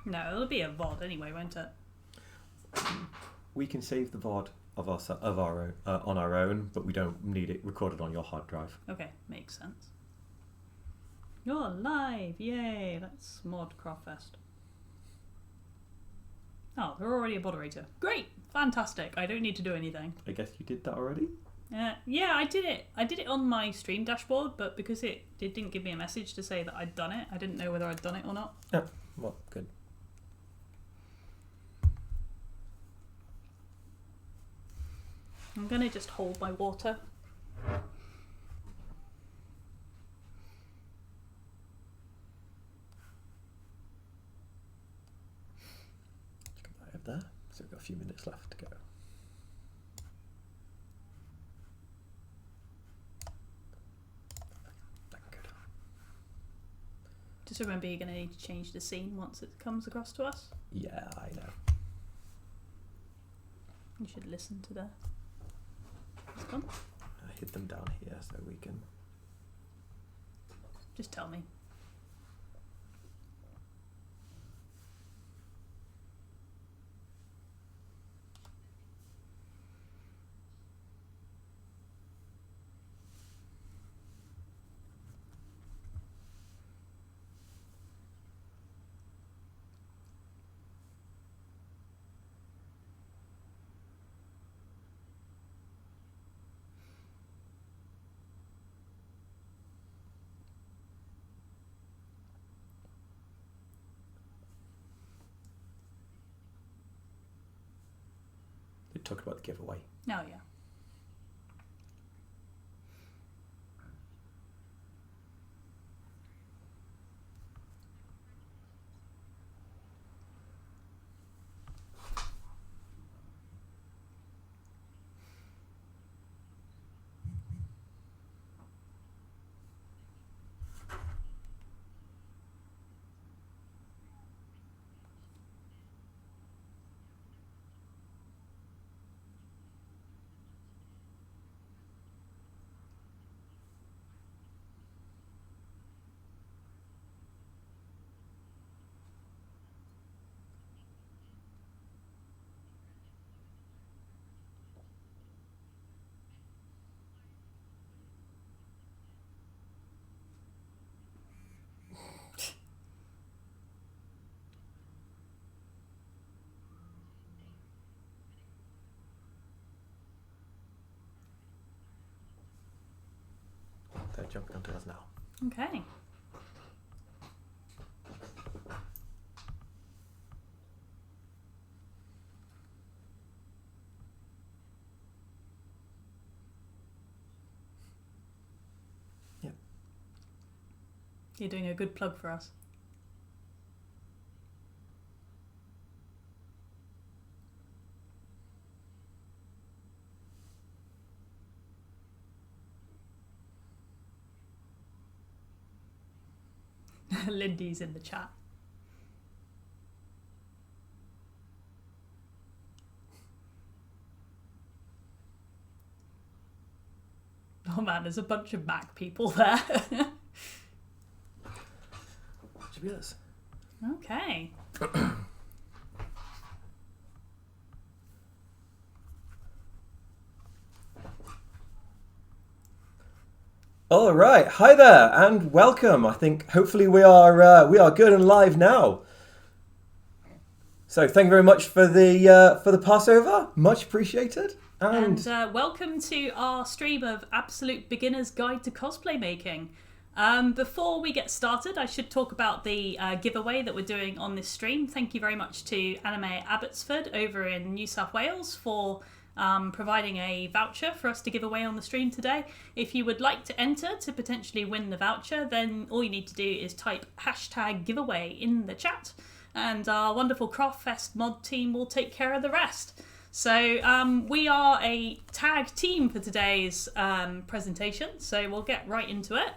No, it'll be a VOD anyway, won't it? We can save the VOD of our own, on our own, but we don't need it recorded on your hard drive. Okay, makes sense. You're live! Yay! Let's mod Craftfest. Oh, they're already a moderator. Great! Fantastic. I don't need to do anything. I guess you did that already? Yeah, I did it. I did it on my stream dashboard, but because it didn't give me a message to say that I'd done it, I didn't know whether I'd done it or not. Oh, well, good. I'm going to just hold my water. Just get that over there. So we've got a few minutes left to go. Good. Just remember you're going to need to change the scene once it comes across to us. Yeah, I know. You should listen to the... This one. I hid them down here so we can... Just tell me. They talk about the giveaway. Oh, yeah. They're jumping onto us now. Okay. Yep. You're doing a good plug for us. Lindy's in the chat. Oh man, there's a bunch of Mac people there. Should be us. Okay. All right, hi there, and welcome. I think hopefully we are good and live now. So thank you very much for the Passover, much appreciated. And welcome to our stream of Absolute Beginner's Guide to Cosplay Making. Before we get started, I should talk about the giveaway that we're doing on this stream. Thank you very much to Anime Abbotsford over in New South Wales for providing a voucher for us to give away on the stream today. If you would like to enter to potentially win the voucher, then all you need to do is type #giveaway in the chat, and our wonderful Craftfest mod team will take care of the rest. So we are a tag team for today's presentation, so we'll get right into it.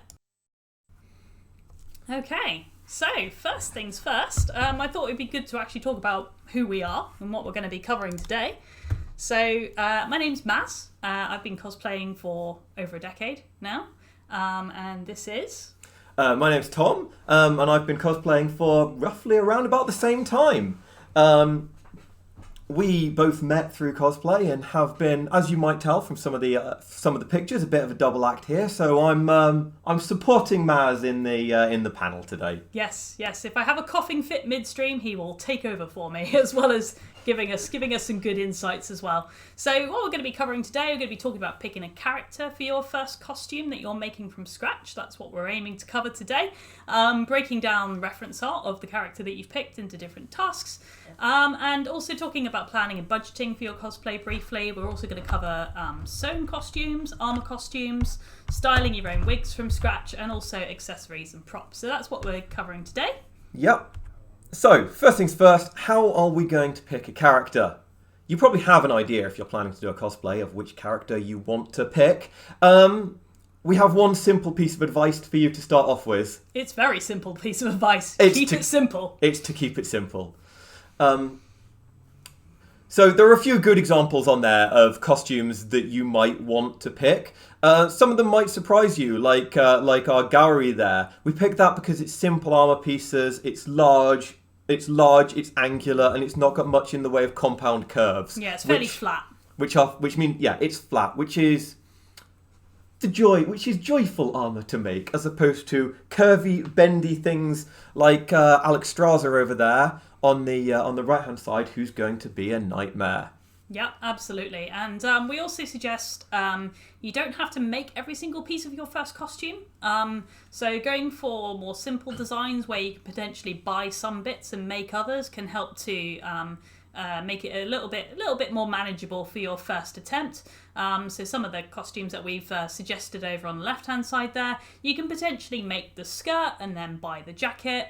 Okay, so first things first, I thought it'd be good to actually talk about who we are and what we're going to be covering today. So my name's Maz. I've been cosplaying for over a decade now, and this is... My name's Tom, and I've been cosplaying for roughly around about the same time. We both met through cosplay and have been, as you might tell from some of the pictures, a bit of a double act here. So I'm supporting Maz in the panel today. Yes. If I have a coughing fit midstream, he will take over for me, as well as giving us some good insights as well. So what we're going to be covering today, we're going to be talking about picking a character for your first costume that you're making from scratch. That's what we're aiming to cover today. Breaking down reference art of the character that you've picked into different tasks. And also talking about planning and budgeting for your cosplay briefly. We're also going to cover sewn costumes, armour costumes, styling your own wigs from scratch, and also accessories and props. So that's what we're covering today. Yep. So, first things first, how are we going to pick a character? You probably have an idea if you're planning to do a cosplay of which character you want to pick. We have one simple piece of advice for you to start off with. It's a very simple piece of advice. Keep it simple. It's to keep it simple. So there are a few good examples on there of costumes that you might want to pick. Some of them might surprise you, like our Gowrie there. We picked that because it's simple armor pieces, it's large, it's angular, and it's not got much in the way of compound curves. Yeah, it's fairly flat. Which means it's flat, which is joyful armor to make, as opposed to curvy, bendy things like Alex Straza over there on the right hand side, who's going to be a nightmare. Yeah, absolutely. And we also suggest you don't have to make every single piece of your first costume. So going for more simple designs where you can potentially buy some bits and make others can help to make it a little bit more manageable for your first attempt. So some of the costumes that we've suggested over on the left hand side there, you can potentially make the skirt and then buy the jacket.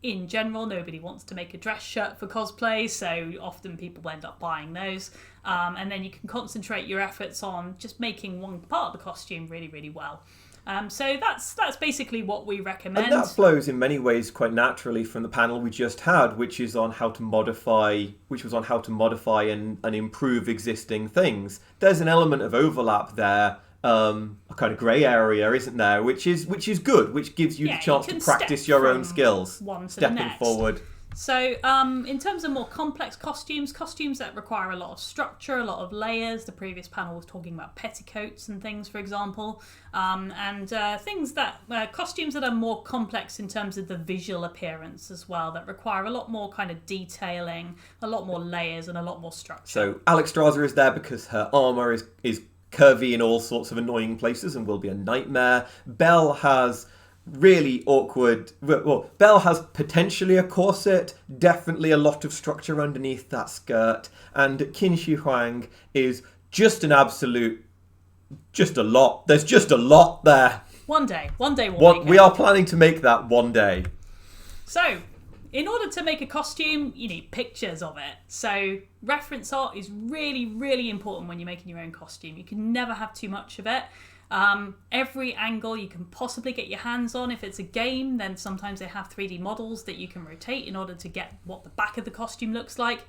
In general, nobody wants to make a dress shirt for cosplay, so often people end up buying those. And then you can concentrate your efforts on just making one part of the costume really, really well. So that's basically what we recommend. And that flows in many ways quite naturally from the panel we just had, which was on how to modify and improve existing things. There's an element of overlap there. A kind of grey area, isn't there? Which is good, which gives you the chance to practice your own skills. Stepping forward. So, in terms of more complex costumes that require a lot of structure, a lot of layers. The previous panel was talking about petticoats and things, for example, and things that costumes that are more complex in terms of the visual appearance as well, that require a lot more kind of detailing, a lot more layers, and a lot more structure. So, Alex Straza is there because her armour is curvy in all sorts of annoying places and will be a nightmare. Belle has really awkward... Well, Belle has potentially a corset, definitely a lot of structure underneath that skirt, and Qin Shi Huang is just an absolute... just a lot. There's just a lot there. One day we'll make it. We are planning to make that one day. So, in order to make a costume, you need pictures of it. So reference art is really, really important when you're making your own costume. You can never have too much of it. Every angle you can possibly get your hands on. If it's a game, then sometimes they have 3D models that you can rotate in order to get what the back of the costume looks like.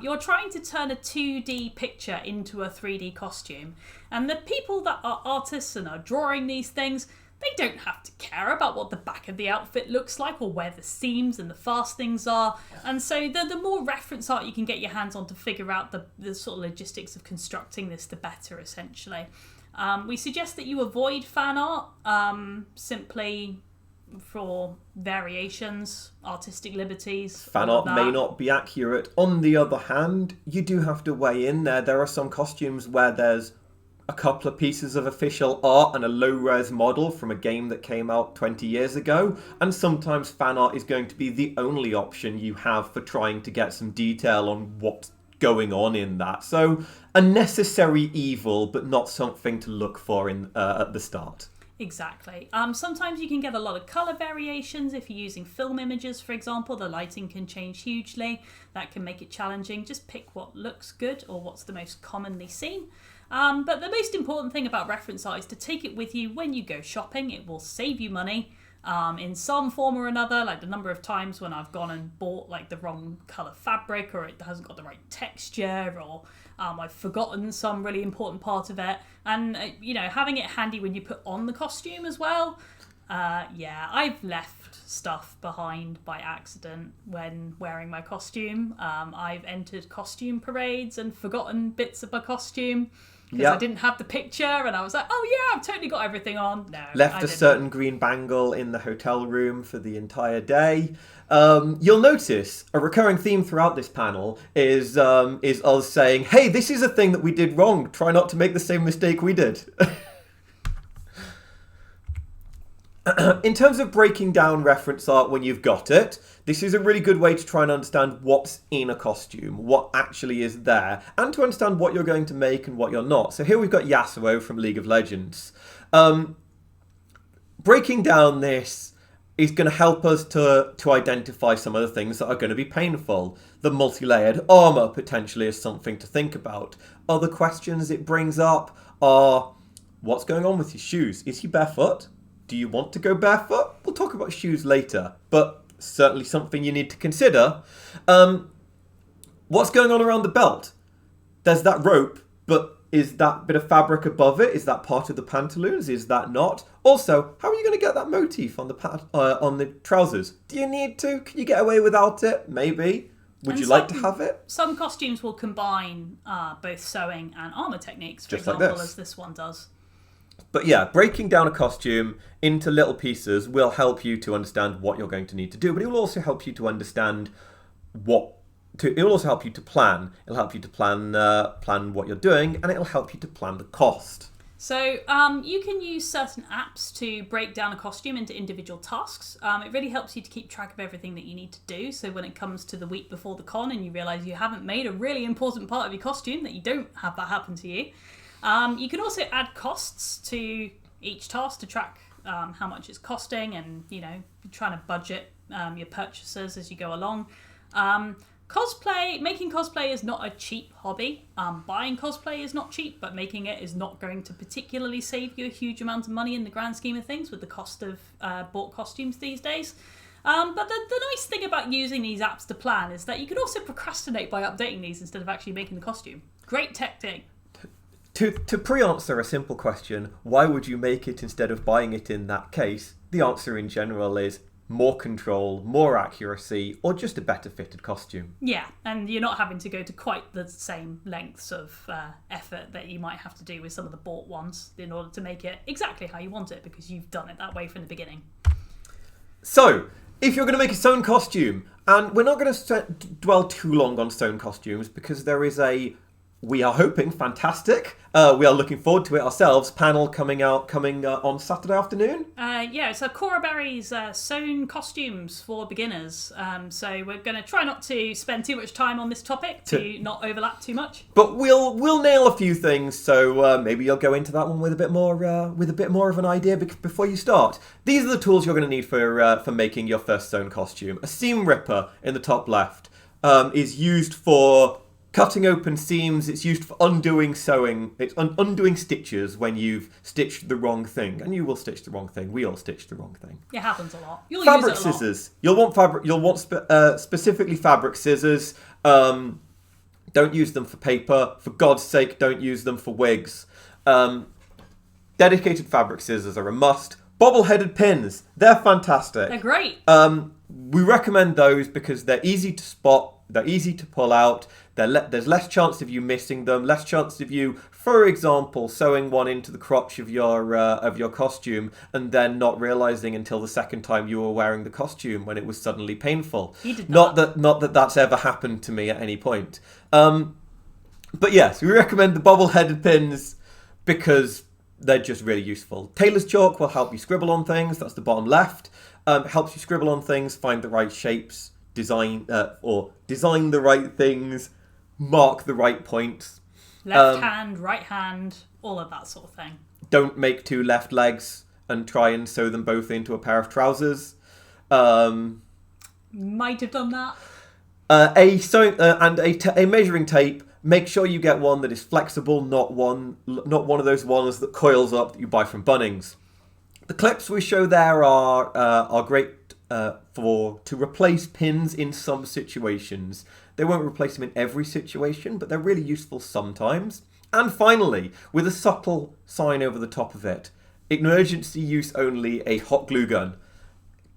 You're trying to turn a 2D picture into a 3D costume. And the people that are artists and are drawing these things, they don't have to care about what the back of the outfit looks like or where the seams and the fastenings are. And so the more reference art you can get your hands on to figure out the sort of logistics of constructing this, the better, essentially. We suggest that you avoid fan art simply for variations, artistic liberties. Fan art may not be accurate. On the other hand, you do have to weigh in there. There are some costumes where there's a couple of pieces of official art and a low-res model from a game that came out 20 years ago, and sometimes fan art is going to be the only option you have for trying to get some detail on what's going on in that. So a necessary evil, but not something to look for at the start. Exactly. Sometimes you can get a lot of colour variations. If you're using film images, for example, the lighting can change hugely. That can make it challenging. Just pick what looks good or what's the most commonly seen. But the most important thing about reference art is to take it with you when you go shopping. It will save you money in some form or another. Like the number of times when I've gone and bought like the wrong colour fabric, or it hasn't got the right texture, or I've forgotten some really important part of it. And, having it handy when you put on the costume as well. Yeah, I've left stuff behind by accident when wearing my costume. I've entered costume parades and forgotten bits of my costume because I didn't have the picture, and I was like, oh yeah, I've totally got everything on. No, left a certain green bangle in the hotel room for the entire day. You'll notice a recurring theme throughout this panel is us saying, hey, this is a thing that we did wrong. Try not to make the same mistake we did. In terms of breaking down reference art when you've got it, this is a really good way to try and understand what's in a costume, what actually is there, and to understand what you're going to make and what you're not. So here we've got Yasuo from League of Legends. Breaking down this is going to help us to identify some of the things that are going to be painful. The multi-layered armour potentially is something to think about. Other questions it brings up are, what's going on with his shoes? Is he barefoot? Do you want to go barefoot? We'll talk about shoes later, but certainly something you need to consider. What's going on around the belt? There's that rope, but is that bit of fabric above it? Is that part of the pantaloons? Is that not? Also, how are you going to get that motif on the trousers? Do you need to? Can you get away without it? Maybe. Would you like to have it? Some costumes will combine both sewing and armour techniques, for Just like example, this. as this one does. But yeah, breaking down a costume into little pieces will help you to understand what you're going to need to do, but it will also help you to understand it will also help you to plan. It'll help you to plan what you're doing, and it'll help you to plan the cost. So you can use certain apps to break down a costume into individual tasks. It really helps you to keep track of everything that you need to do. So when it comes to the week before the con and you realise you haven't made a really important part of your costume, that you don't have that happen to you. You can also add costs to each task to track how much it's costing, and trying to budget your purchases as you go along. Making cosplay is not a cheap hobby. Buying cosplay is not cheap, but making it is not going to particularly save you a huge amount of money in the grand scheme of things with the cost of bought costumes these days. But the nice thing about using these apps to plan is that you can also procrastinate by updating these instead of actually making the costume. Great tactic. To pre-answer a simple question, why would you make it instead of buying it in that case? The answer in general is more control, more accuracy, or just a better fitted costume. Yeah, and you're not having to go to quite the same lengths of effort that you might have to do with some of the bought ones in order to make it exactly how you want it, because you've done it that way from the beginning. So, if you're going to make a sewn costume, and we're not going to dwell too long on sewn costumes because there is we are hoping, fantastic. We are looking forward to it ourselves. Panel coming on Saturday afternoon. Yeah, it's a Cora Berry's sewn costumes for beginners. So we're going to try not to spend too much time on this topic to not overlap too much. But we'll nail a few things. So maybe you'll go into that one with a bit more of an idea before you start. These are the tools you're going to need for making your first sewn costume. A seam ripper in the top left is used for cutting open seams. It's used for undoing sewing. It's undoing stitches when you've stitched the wrong thing. And you will stitch the wrong thing. We all stitch the wrong thing. It happens a lot. You'll fabric use it a lot. scissors. You'll want specifically fabric scissors. Don't use them for paper. For God's sake, don't use them for wigs. Dedicated fabric scissors are a must. Bobble-headed pins. They're fantastic. They're great. We recommend those because they're easy to spot. They're easy to pull out. There's less chance of you missing them, less chance of you, for example, sewing one into the crotch of your costume and then not realizing until the second time you were wearing the costume when it was suddenly painful. You did not. Not that that's ever happened to me at any point. But yes, we recommend the bobble-headed pins because they're just really useful. Tailor's chalk will help you scribble on things. That's the bottom left. Helps you scribble on things, find the right shapes, design the right things, mark the right points. Left hand, right hand, all of that sort of thing. Don't make two left legs and try and sew them both into a pair of trousers. Might have done that. A measuring tape. Make sure you get one that is flexible, not one of those ones that coils up that you buy from Bunnings. The clips we show there are great to replace pins in some situations. They won't replace them in every situation, but they're really useful sometimes. And finally, with a subtle sign over the top of it, emergency use only, a hot glue gun.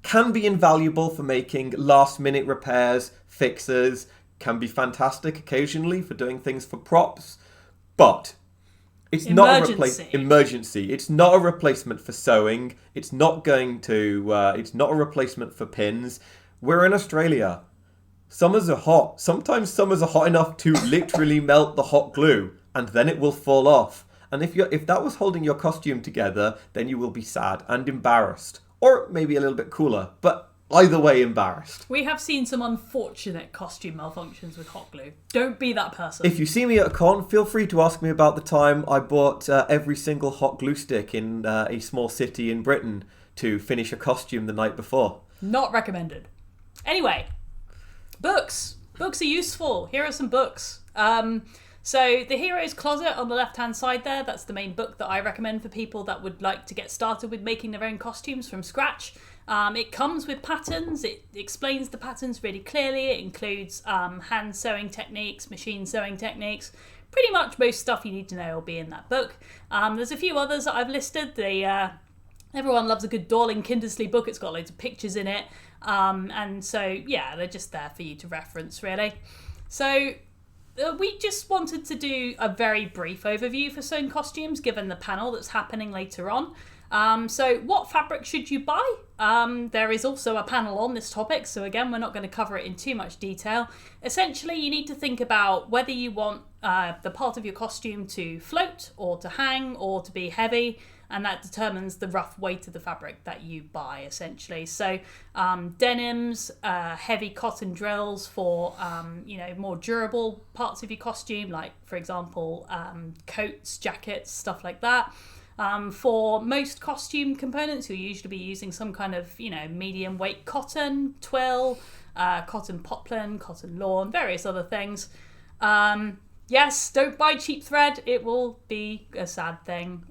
Can be invaluable for making last minute repairs, fixes, can be fantastic occasionally for doing things for props, but it's not a emergency. It's not a replacement for sewing. It's not going to. It's not a replacement for pins. We're in Australia. Summers are hot. Sometimes summers are hot enough to literally melt the hot glue, and then it will fall off. And if that was holding your costume together, then you will be sad and embarrassed, or maybe a little bit cooler. But either way, embarrassed. We have seen some unfortunate costume malfunctions with hot glue. Don't be that person. If you see me at a con, feel free to ask me about the time I bought every single hot glue stick in a small city in Britain to finish a costume the night before. Not recommended. Anyway, books. Books are useful. Here are some books. So the Hero's Closet on the left-hand side there, that's the main book that I recommend for people that would like to get started with making their own costumes from scratch. It comes with patterns. It explains the patterns really clearly. It includes hand sewing techniques, machine sewing techniques. Pretty much most stuff you need to know will be in that book. There's a few others that I've listed. Everyone loves a good Dorling Kindersley book. It's got loads of pictures in it. And so, yeah, they're just there for you to reference, really. So we just wanted to do a very brief overview for sewn costumes, given the panel that's happening later on. So what fabric should you buy? There is also a panel on this topic, so again, we're not going to cover it in too much detail. Essentially, you need to think about whether you want the part of your costume to float or to hang or to be heavy, and that determines the rough weight of the fabric that you buy, essentially. So denims, heavy cotton drills for more durable parts of your costume, like, for example, coats, jackets, stuff like that. For most costume components, you'll usually be using some kind of, medium weight cotton, twill, cotton poplin, cotton lawn, various other things. Yes, don't buy cheap thread. It will be a sad thing.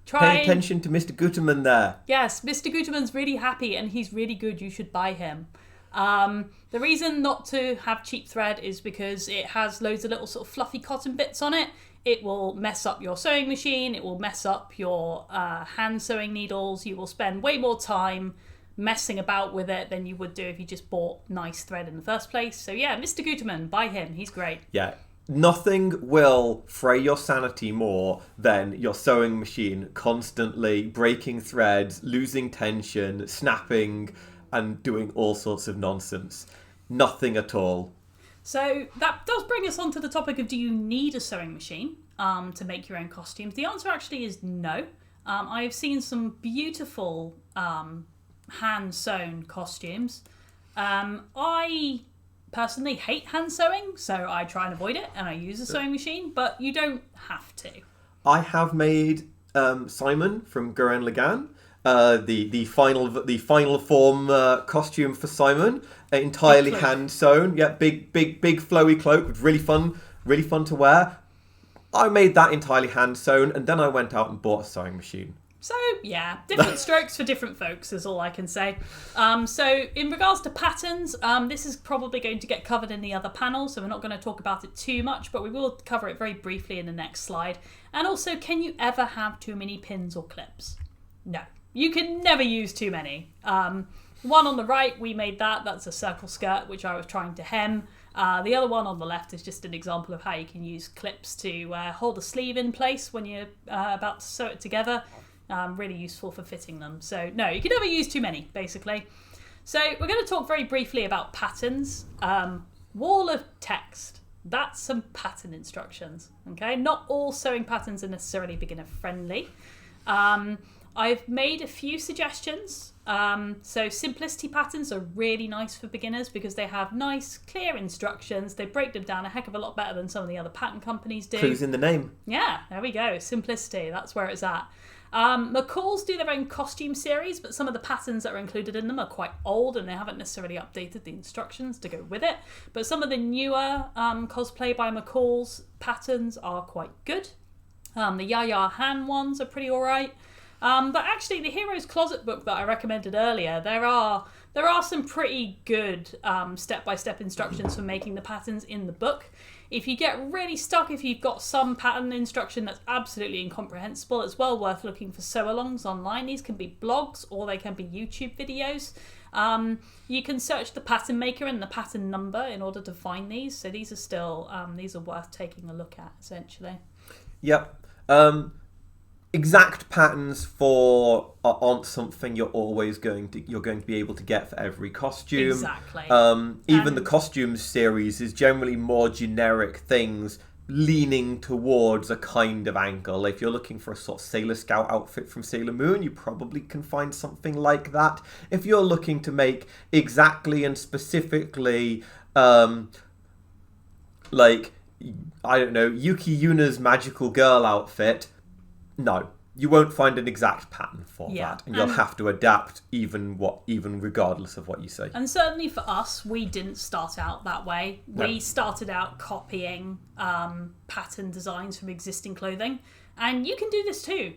Pay attention to Mr. Guterman there. Yes, Mr. Guterman's really happy and he's really good. You should buy him. The reason not to have cheap thread is because it has loads of little sort of fluffy cotton bits on it. It will mess up your sewing machine. It will mess up your hand sewing needles. You will spend way more time messing about with it than you would do if you just bought nice thread in the first place. So yeah, Mr. Guterman, buy him. He's great. Yeah. Nothing will fray your sanity more than your sewing machine constantly breaking threads, losing tension, snapping, and doing all sorts of nonsense. Nothing at all. So that does bring us on to the topic of, do you need a sewing machine to make your own costumes? The answer actually is no. I have seen some beautiful hand-sewn costumes. I personally hate hand sewing, so I try and avoid it, and I use a sewing machine, but you don't have to. I have made Simon from Gurren Lagann, the final form costume for Simon, entirely hand sewn. Yeah, big flowy cloak, really fun to wear. I made that entirely hand sewn, and then I went out and bought a sewing machine. So, yeah, different strokes for different folks is all I can say. So, in regards to patterns, this is probably going to get covered in the other panel, so we're not going to talk about it too much, but we will cover it very briefly in the next slide. And also, can you ever have too many pins or clips? No, you can never use too many. One on the right, we made that's a circle skirt, which I was trying to hem. The other one on the left is just an example of how you can use clips to hold a sleeve in place when you're about to sew it together. Really useful for fitting them. So no, you can never use too many, basically. So we're going to talk very briefly about patterns. Wall of text. That's some pattern instructions. Okay, not all sewing patterns are necessarily beginner friendly. I've made a few suggestions. So simplicity patterns are really nice for beginners because they have nice, clear instructions. They break them down a heck of a lot better than some of the other pattern companies do. Clues in the name. Yeah, there we go. Simplicity, that's where it's at. McCall's do their own costume series, but some of the patterns that are included in them are quite old and they haven't necessarily updated the instructions to go with it. But some of the newer Cosplay by McCall's patterns are quite good. The Yaya Han ones are pretty alright. But actually, the Hero's Closet book that I recommended earlier, there are There are some pretty good step-by-step instructions for making the patterns in the book. If you get really stuck, if you've got some pattern instruction that's absolutely incomprehensible, it's well worth looking for sew-alongs online. These can be blogs or they can be YouTube videos. You can search the pattern maker and the pattern number in order to find these. So these are still these are worth taking a look at, essentially. Yep. Exact patterns aren't something you're going to be able to get for every costume. Exactly. Even the costumes series is generally more generic things leaning towards a kind of angle. If you're looking for a sort of Sailor Scout outfit from Sailor Moon, you probably can find something like that. If you're looking to make exactly and specifically like, I don't know, Yuki Yuna's magical girl outfit, no, you won't find an exact pattern for that, and you'll have to adapt even regardless of what you say. And certainly for us, we didn't start out that way. No. We started out copying pattern designs from existing clothing, and you can do this too.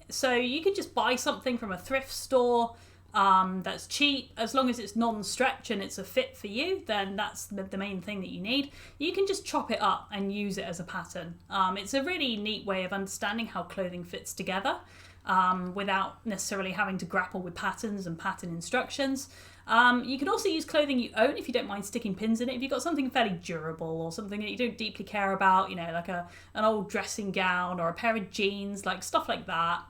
So you can just buy something from a thrift store that's cheap. As long as it's non-stretch and it's a fit for you, then that's the main thing that you need. You can just chop it up and use it as a pattern. It's a really neat way of understanding how clothing fits together without necessarily having to grapple with patterns and pattern instructions. You can also use clothing you own if you don't mind sticking pins in it. If you've got something fairly durable or something that you don't deeply care about, like an old dressing gown or a pair of jeans, like stuff like that.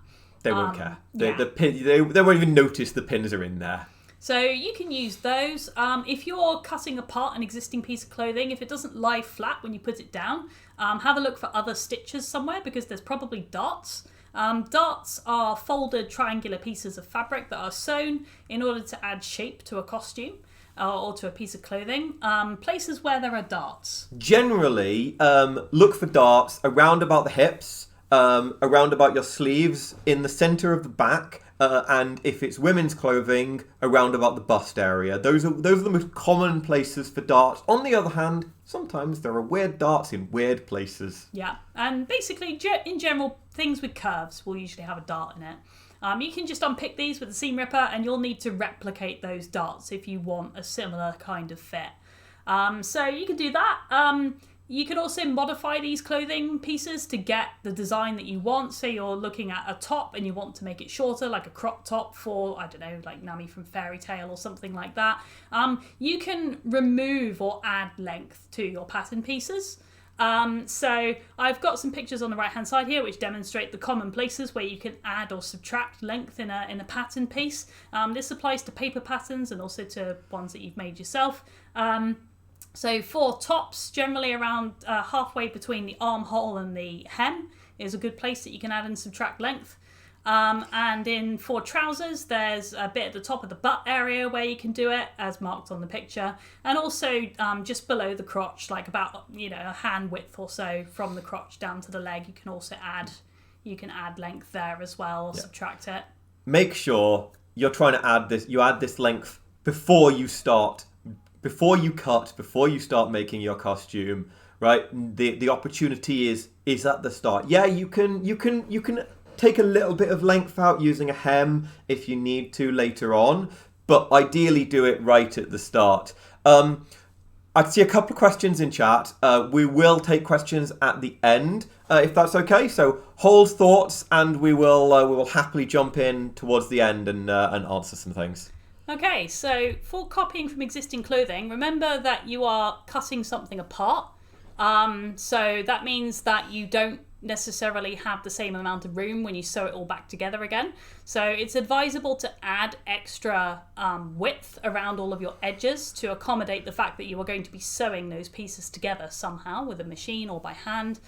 They won't care. Yeah. They won't even notice the pins are in there. So you can use those. If you're cutting apart an existing piece of clothing, if it doesn't lie flat when you put it down, have a look for other stitches somewhere because there's probably darts. Darts are folded triangular pieces of fabric that are sewn in order to add shape to a costume or to a piece of clothing. Places where there are darts. Generally, look for darts around about the hips, around about your sleeves, in the centre of the back, and if it's women's clothing, around about the bust area. Those are the most common places for darts. On the other hand, sometimes there are weird darts in weird places. Yeah, and basically, in general, things with curves will usually have a dart in it. You can just unpick these with a seam ripper, and you'll need to replicate those darts if you want a similar kind of fit. So you can do that. You can also modify these clothing pieces to get the design that you want. Say you're looking at a top and you want to make it shorter, like a crop top for, I don't know, like Nami from Fairy Tail or something like that. You can remove or add length to your pattern pieces. So I've got some pictures on the right hand side here which demonstrate the common places where you can add or subtract length in a pattern piece. This applies to paper patterns and also to ones that you've made yourself. So for tops, generally around halfway between the armhole and the hem is a good place that you can add and subtract length. And for trousers, there's a bit at the top of the butt area where you can do it, as marked on the picture. And also just below the crotch, like about a hand width or so from the crotch down to the leg, you can also add length there as well, or subtract it. Make sure you're trying to add this. You add this length before you start. Before you cut, before you start making your costume, right? The opportunity is at the start. Yeah, you can take a little bit of length out using a hem if you need to later on, but ideally do it right at the start. I see a couple of questions in chat. We will take questions at the end, if that's okay. So hold thoughts, and we will happily jump in towards the end and answer some things. Okay, so for copying from existing clothing, remember that you are cutting something apart. So that means that you don't necessarily have the same amount of room when you sew it all back together again. So it's advisable to add extra width around all of your edges to accommodate the fact that you are going to be sewing those pieces together somehow with a machine or by hand.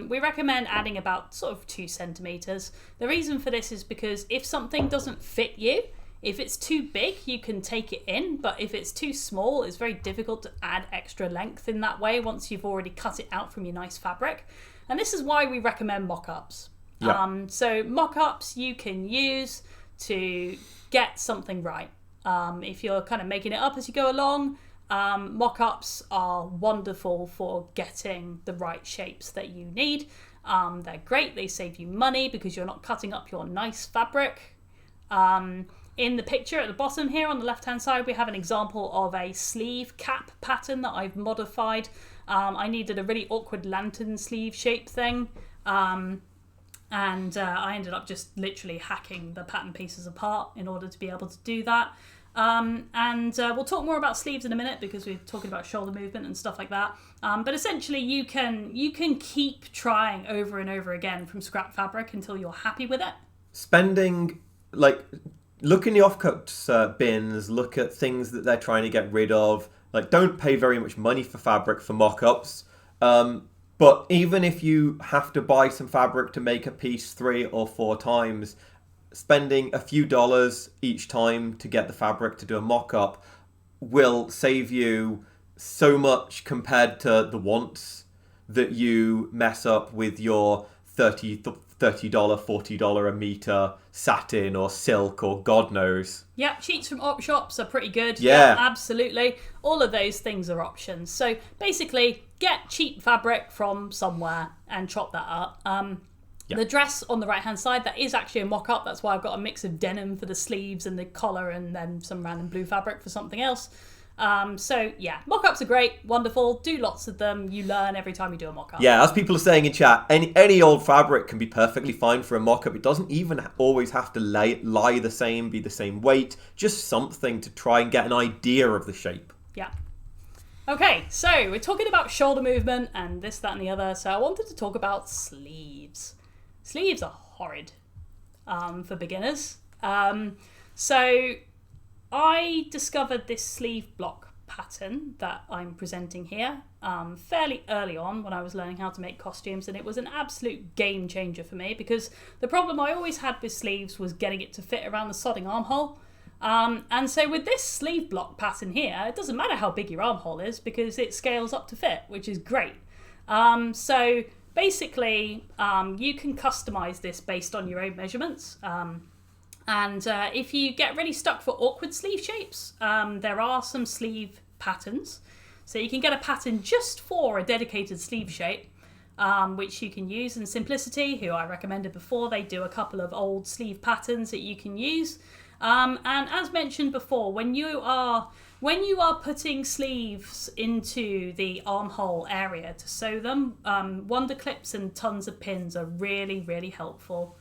We recommend adding about sort of 2 centimeters. The reason for this is because if something doesn't fit you, if it's too big, you can take it in, but if it's too small, it's very difficult to add extra length in that way once you've already cut it out from your nice fabric. And this is why we recommend mock-ups. Yep. So mock-ups you can use to get something right. If you're kind of making it up as you go along, mock-ups are wonderful for getting the right shapes that you need. They're great, they save you money because you're not cutting up your nice fabric. in the picture at the bottom here on the left hand side, we have an example of a sleeve cap pattern that I've modified. I needed a really awkward lantern sleeve shape thing. And I ended up just literally hacking the pattern pieces apart in order to be able to do that. We'll talk more about sleeves in a minute because we're talking about shoulder movement and stuff like that. But essentially you can keep trying over and over again from scrap fabric until you're happy with it. Spending, look in the offcuts bins, look at things that they're trying to get rid of. Don't pay very much money for fabric for mock-ups. But even if you have to buy some fabric to make a piece 3 or 4 times, spending a few dollars each time to get the fabric to do a mock-up will save you so much compared to the once that you mess up with your $30, $40 a meter satin or silk or God knows. Yep, sheets from op shops are pretty good. Yeah, absolutely. All of those things are options. So basically, get cheap fabric from somewhere and chop that up. The dress on the right hand side, that is actually a mock-up. That's why I've got a mix of denim for the sleeves and the collar and then some random blue fabric for something else. Mock-ups are great, wonderful. Do lots of them. You learn every time you do a mock-up. Yeah, as people are saying in chat, any old fabric can be perfectly fine for a mock-up. It doesn't even always have to lie the same, be the same weight. Just something to try and get an idea of the shape. Yeah. Okay, so we're talking about shoulder movement and this, that, and the other. So I wanted to talk about sleeves. Sleeves are horrid for beginners. So I discovered this sleeve block pattern that I'm presenting here fairly early on when I was learning how to make costumes, and it was an absolute game changer for me because the problem I always had with sleeves was getting it to fit around the sodding armhole. And so with this sleeve block pattern here, it doesn't matter how big your armhole is because it scales up to fit, which is great. So basically, you can customize this based on your own measurements. If you get really stuck for awkward sleeve shapes, there are some sleeve patterns. So you can get a pattern just for a dedicated sleeve shape, which you can use. And Simplicity, who I recommended before, they do a couple of old sleeve patterns that you can use. And as mentioned before, when you are putting sleeves into the armhole area to sew them, wonder clips and tons of pins are really, really helpful.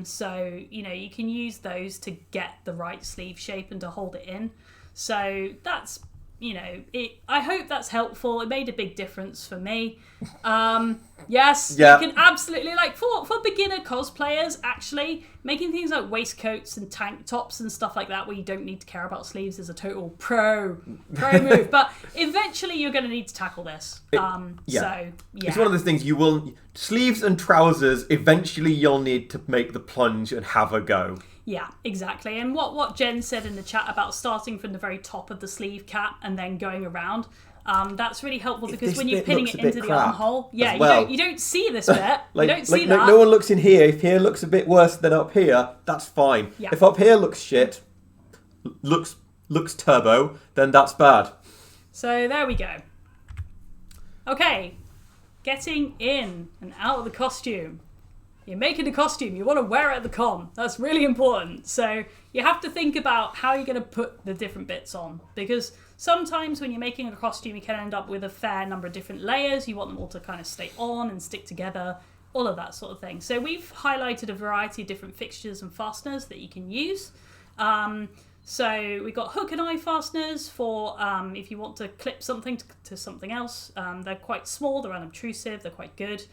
So, you can use those to get the right sleeve shape and to hold it in. So that's, I hope that's helpful. It made a big difference for me. Yes, yeah. You can absolutely, for beginner cosplayers, actually, making things like waistcoats and tank tops and stuff like that where you don't need to care about sleeves is a total pro move. But eventually you're going to need to tackle this. So, yeah. It's one of those things sleeves and trousers, eventually you'll need to make the plunge and have a go. Yeah, exactly. And what Jen said in the chat about starting from the very top of the sleeve cap and then going around, that's really helpful because when you're pinning it into the armhole, you don't see this bit. You don't see that. No one looks in here. If here looks a bit worse than up here, that's fine. Yeah. If up here looks shit, looks turbo, then that's bad. So there we go. Okay, getting in and out of the costume. You're making a costume, you want to wear it at the con. That's really important. So you have to think about how you're going to put the different bits on. Because sometimes when you're making a costume, you can end up with a fair number of different layers. You want them all to kind of stay on and stick together, all of that sort of thing. So we've highlighted a variety of different fixtures and fasteners that you can use. So we've got hook and eye fasteners for if you want to clip something to something else. They're quite small, they're unobtrusive, they're quite good.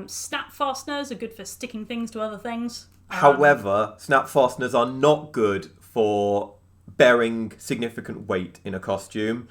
Snap fasteners are good for sticking things to other things. However, snap fasteners are not good for bearing significant weight in a costume.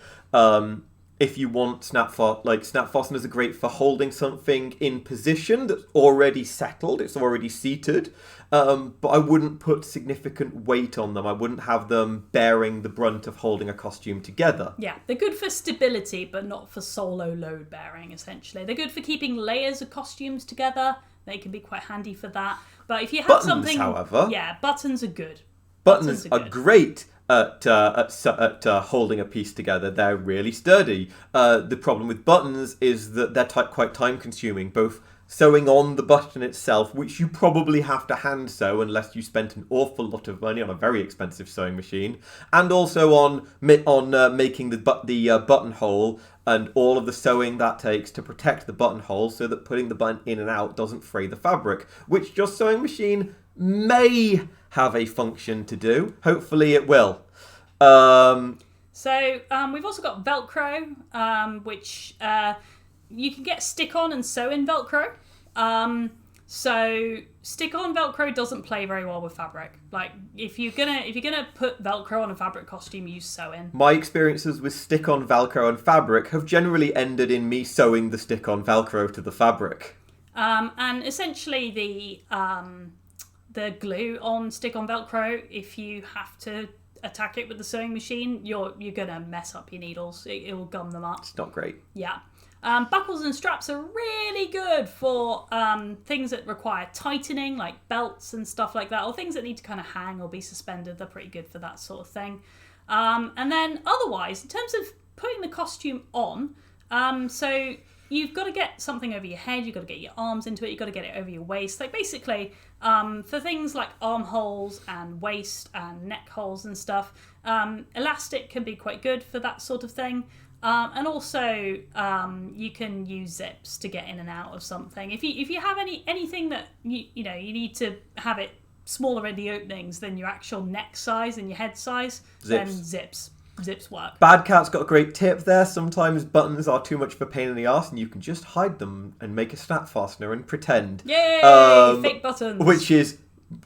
If you want snap fasteners are great for holding something in position that's already settled, it's already seated. But I wouldn't put significant weight on them. I wouldn't have them bearing the brunt of holding a costume together. Yeah, they're good for stability, but not for solo load bearing, essentially. They're good for keeping layers of costumes together. They can be quite handy for that. But if you have something... however... Yeah, buttons are good. Buttons are great at holding a piece together. They're really sturdy. The problem with buttons is that they're quite time-consuming, both sewing on the button itself, which you probably have to hand sew unless you spent an awful lot of money on a very expensive sewing machine, and also on making the buttonhole and all of the sewing that takes to protect the buttonhole so that putting the button in and out doesn't fray the fabric, which your sewing machine may have a function to do. Hopefully it will. So we've also got Velcro, which you can get stick-on and sew-in Velcro. So stick-on Velcro doesn't play very well with fabric. Like if you're gonna put Velcro on a fabric costume, use sew-in. My experiences with stick-on Velcro and fabric have generally ended in me sewing the stick-on Velcro to the fabric. And essentially the glue on stick-on Velcro, if you have to attack it with the sewing machine, you're gonna mess up your needles. It will gum them up. It's not great. Yeah. Buckles and straps are really good for things that require tightening, like belts and stuff like that, or things that need to kind of hang or be suspended. They're pretty good for that sort of thing. And then otherwise, in terms of putting the costume on, so you've got to get something over your head, you've got to get your arms into it, you've got to get it over your waist. Like basically, for things like armholes and waist and neck holes and stuff, elastic can be quite good for that sort of thing. And also, you can use zips to get in and out of something. If you have anything that you need to have it smaller in the openings than your actual neck size and your head size, then zips work. Bad Cat's got a great tip there. Sometimes buttons are too much of a pain in the arse, and you can just hide them and make a snap fastener and pretend. Yay! Fake buttons. Which is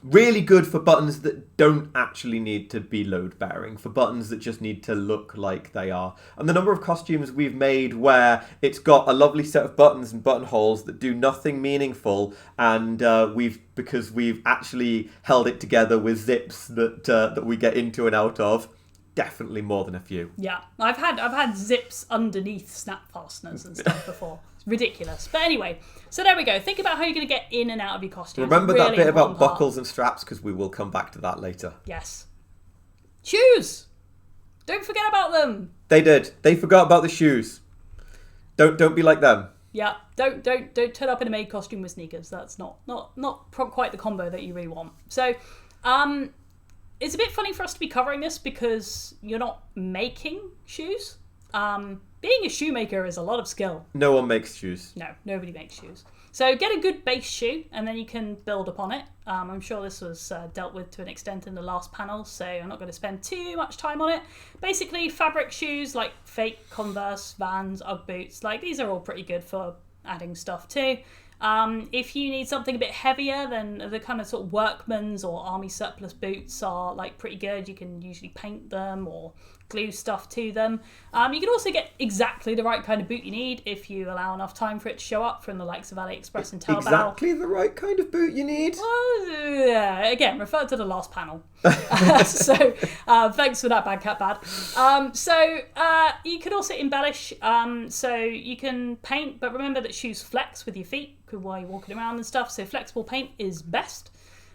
really good for buttons that don't actually need to be load bearing, for buttons that just need to look like they are. And the number of costumes we've made where it's got a lovely set of buttons and buttonholes that do nothing meaningful, and because we've actually held it together with zips that we get into and out of. Definitely more than a few. Yeah, I've had zips underneath snap fasteners and stuff before. It's ridiculous. But anyway, so there we go. Think about how you're going to get in and out of your costume. Remember that bit about buckles and straps, because we will come back to that later. Yes. Shoes. Don't forget about them. They did. They forgot about the shoes. Don't be like them. Yeah. Don't turn up in a maid costume with sneakers. That's not quite the combo that you really want. So, it's a bit funny for us to be covering this because you're not making shoes. Being a shoemaker is a lot of skill. No one makes shoes. No, nobody makes shoes. So get a good base shoe and then you can build upon it. I'm sure this was dealt with to an extent in the last panel, so I'm not going to spend too much time on it. Basically, fabric shoes like fake Converse, Vans, Ugg boots, like these are all pretty good for adding stuff too. If you need something a bit heavier, then the kind of sort of workman's or army surplus boots are like pretty good. You can usually paint them or glue stuff to them. You can also get exactly the right kind of boot you need if you allow enough time for it to show up from the likes of AliExpress and Taobao. Exactly the right kind of boot you need? Well, yeah, again, refer to the last panel. So thanks for that, Bad Cat Bad. So you can also embellish. So you can paint, but remember that shoes flex with your feet while you're walking around and stuff. So flexible paint is best.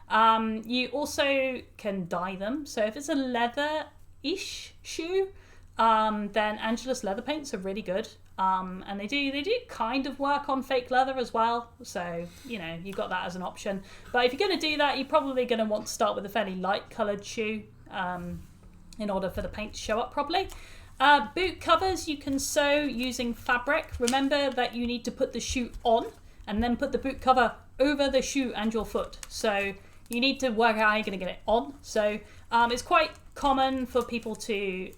You also can dye them. So if it's a leather-ish shoe, then Angela's leather paints are really good. And they do kind of work on fake leather as well. So, you've got that as an option. But if you're going to do that, you're probably going to want to start with a fairly light coloured shoe in order for the paint to show up properly. Boot covers you can sew using fabric. Remember that you need to put the shoe on and then put the boot cover over the shoe and your foot. So you need to work out how you're going to get it on. So it's quite common for people to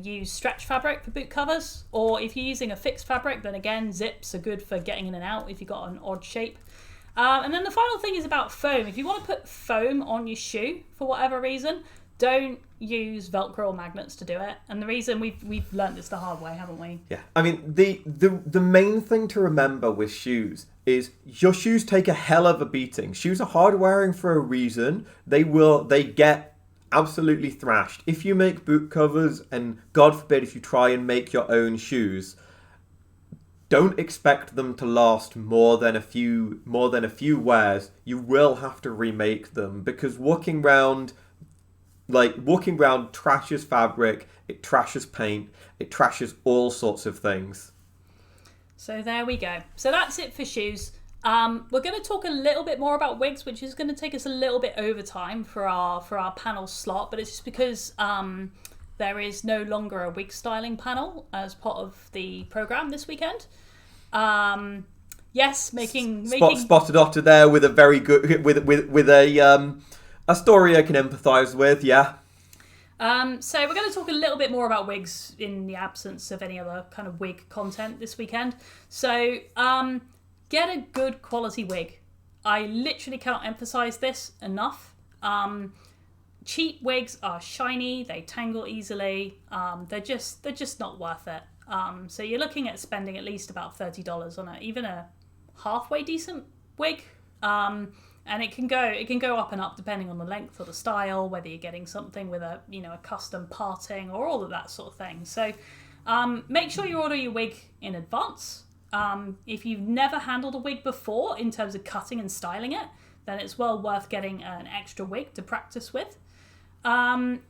use stretch fabric for boot covers, or if you're using a fixed fabric, then again zips are good for getting in and out if you've got an odd shape. And then the final thing is about foam. If you want to put foam on your shoe for whatever reason, don't use Velcro or magnets to do it. And the reason we've learned this the hard way, haven't we? Yeah. I mean, the main thing to remember with shoes is your shoes take a hell of a beating. Shoes are hard wearing for a reason. They get absolutely thrashed. If you make boot covers, and God forbid if you try and make your own shoes, don't expect them to last more than a few wears. You will have to remake them, because walking around trashes fabric, it trashes paint, it trashes all sorts of things. So there we go. So that's it for shoes. We're going to talk a little bit more about wigs, which is going to take us a little bit over time for our panel slot, but it's just because there is no longer a wig styling panel as part of the program this weekend. Yes, making spotted otter there with a very good with a story I can empathise with. Yeah. So we're going to talk a little bit more about wigs in the absence of any other kind of wig content this weekend. So get a good quality wig. I literally cannot emphasize this enough. Cheap wigs are shiny, they tangle easily, they're just not worth it. So you're looking at spending at least about $30 on even a halfway decent wig. And it can go up and up depending on the length or the style, whether you're getting something with a custom parting or all of that sort of thing. So make sure you order your wig in advance. If you've never handled a wig before in terms of cutting and styling it, then it's well worth getting an extra wig to practice with. And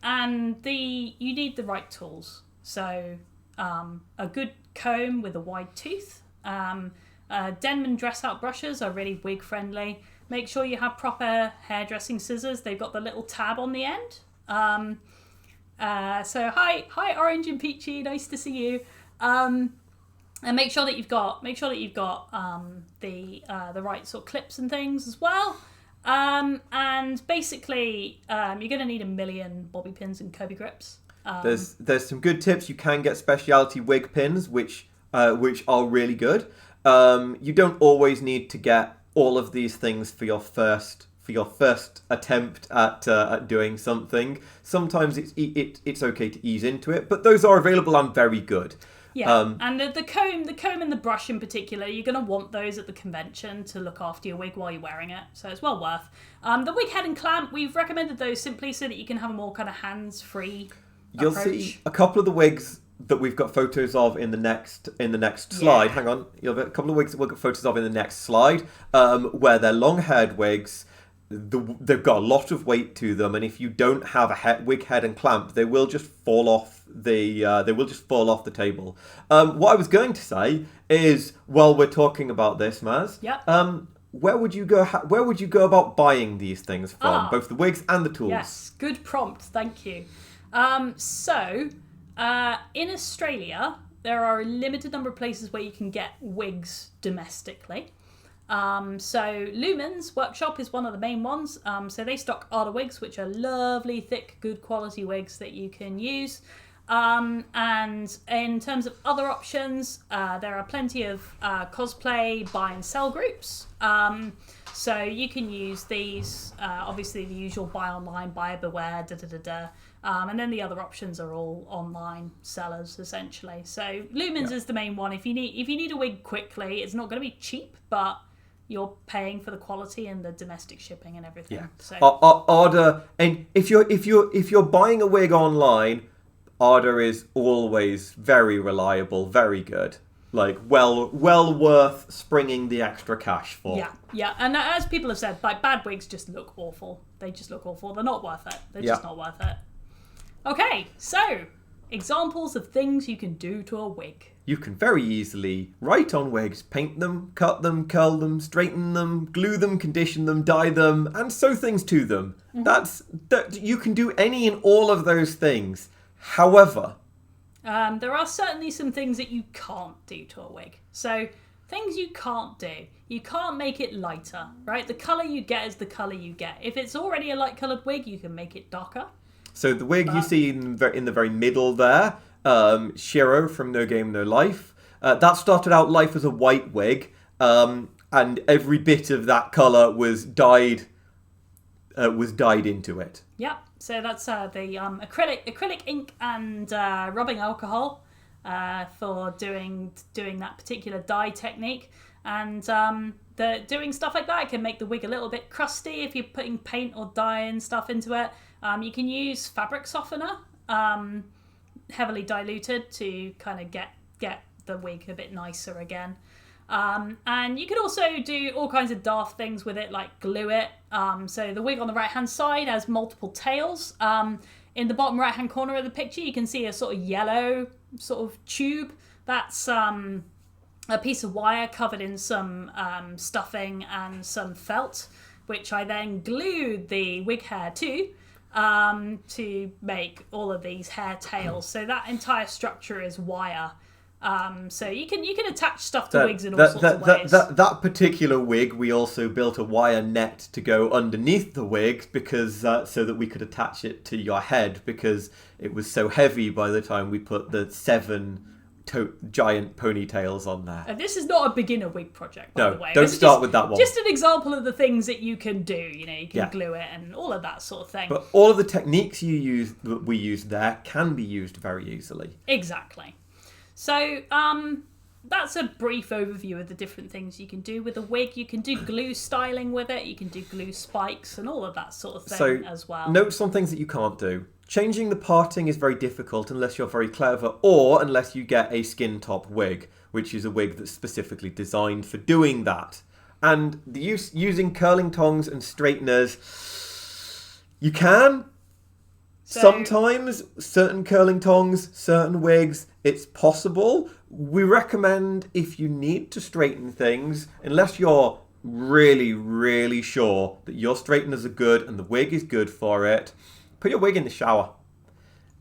you need the right tools. So a good comb with a wide tooth. Denman dress out brushes are really wig friendly. Make sure you have proper hairdressing scissors. They've got the little tab on the end. So hi Orange and Peachy, nice to see you. And make sure that you've got the right sort of clips and things as well. And basically, you're going to need a million bobby pins and Kobe grips. There's some good tips. You can get specialty wig pins, which are really good. You don't always need to get all of these things for your first attempt at doing something. Sometimes it's okay to ease into it, but those are available and very good. Yeah, and the comb and the brush in particular, you're going to want those at the convention to look after your wig while you're wearing it, so it's well worth. The Wig Head and Clamp, we've recommended those simply so that you can have a more kind of hands-free You'll approach. see a couple of the wigs that we've got photos of in the next slide. Yeah. Hang on, you'll have a couple of wigs that we'll get photos of in the next slide, where they're long-haired wigs. They've got a lot of weight to them, and if you don't have a wig head and clamp, they will just fall off the table. What I was going to say is, while we're talking about this, Maz, where would you go about buying these things from, both the wigs and the tools? Yes, good prompt, thank you. In Australia, there are a limited number of places where you can get wigs domestically. So Lumen's Workshop is one of the main ones. So they stock Arda wigs, which are lovely, thick, good quality wigs that you can use. And in terms of other options, there are plenty of cosplay buy and sell groups. So you can use these, obviously the usual buy online, buyer beware, and then the other options are all online sellers essentially. So Lumen's is the main one. If you need a wig quickly, it's not going to be cheap, but you're paying for the quality and the domestic shipping and everything. Yeah. So Arda, and if you're buying a wig online, Arda is always very reliable, very good. Like well worth springing the extra cash for. Yeah. And as people have said, like bad wigs just look awful. They just look awful. They're not worth it. They're just not worth it. Okay, so examples of things you can do to a wig. You can very easily write on wigs, paint them, cut them, curl them, straighten them, glue them, condition them, dye them, and sew things to them. Mm-hmm. You can do any and all of those things. However, there are certainly some things that you can't do to a wig. So things you can't do. You can't make it lighter, right? The colour you get is the colour you get. If it's already a light coloured wig, you can make it darker. So the wig you see in the very middle there, Shiro from No Game No Life, that started out life as a white wig, and every bit of that colour was dyed into it. Yep. So that's the acrylic ink and rubbing alcohol for doing that particular dye technique, and doing stuff like that can make the wig a little bit crusty if you're putting paint or dye and stuff into it. You can use fabric softener, heavily diluted, to kind of get the wig a bit nicer again. And you can also do all kinds of daft things with it, like glue it. So the wig on the right hand side has multiple tails. In the bottom right hand corner of the picture, you can see a sort of yellow sort of tube. That's a piece of wire covered in some stuffing and some felt, which I then glued the wig hair to make all of these hair tails. So that entire structure is wire. So you can attach stuff to wigs in all sorts of ways. That particular wig, we also built a wire net to go underneath the wig because so that we could attach it to your head because it was so heavy by the time we put the 7 giant ponytails on there. And this is not a beginner wig project, by the way. Don't start with that one. Just an example of the things that you can do. You can glue it and all of that sort of thing. But all of the techniques we used there can be used very easily. Exactly. So that's a brief overview of the different things you can do with a wig. You can do glue styling with it. You can do glue spikes and all of that sort of thing as well. Notes on things that you can't do. Changing the parting is very difficult unless you're very clever or unless you get a skin top wig, which is a wig that's specifically designed for doing that. And using curling tongs and straighteners, you can. Sometimes, certain curling tongs, certain wigs, it's possible. We recommend if you need to straighten things, unless you're really, really sure that your straighteners are good and the wig is good for it, put your wig in the shower.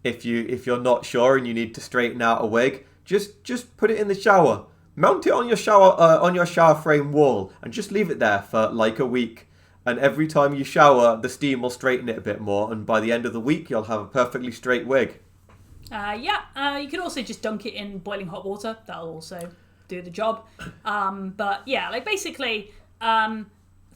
If you're not sure and you need to straighten out a wig, just put it in the shower. Mount it on your shower frame wall and just leave it there for like a week. And every time you shower, the steam will straighten it a bit more. And by the end of the week, you'll have a perfectly straight wig. You can also just dunk it in boiling hot water. That'll also do the job. But yeah, like basically,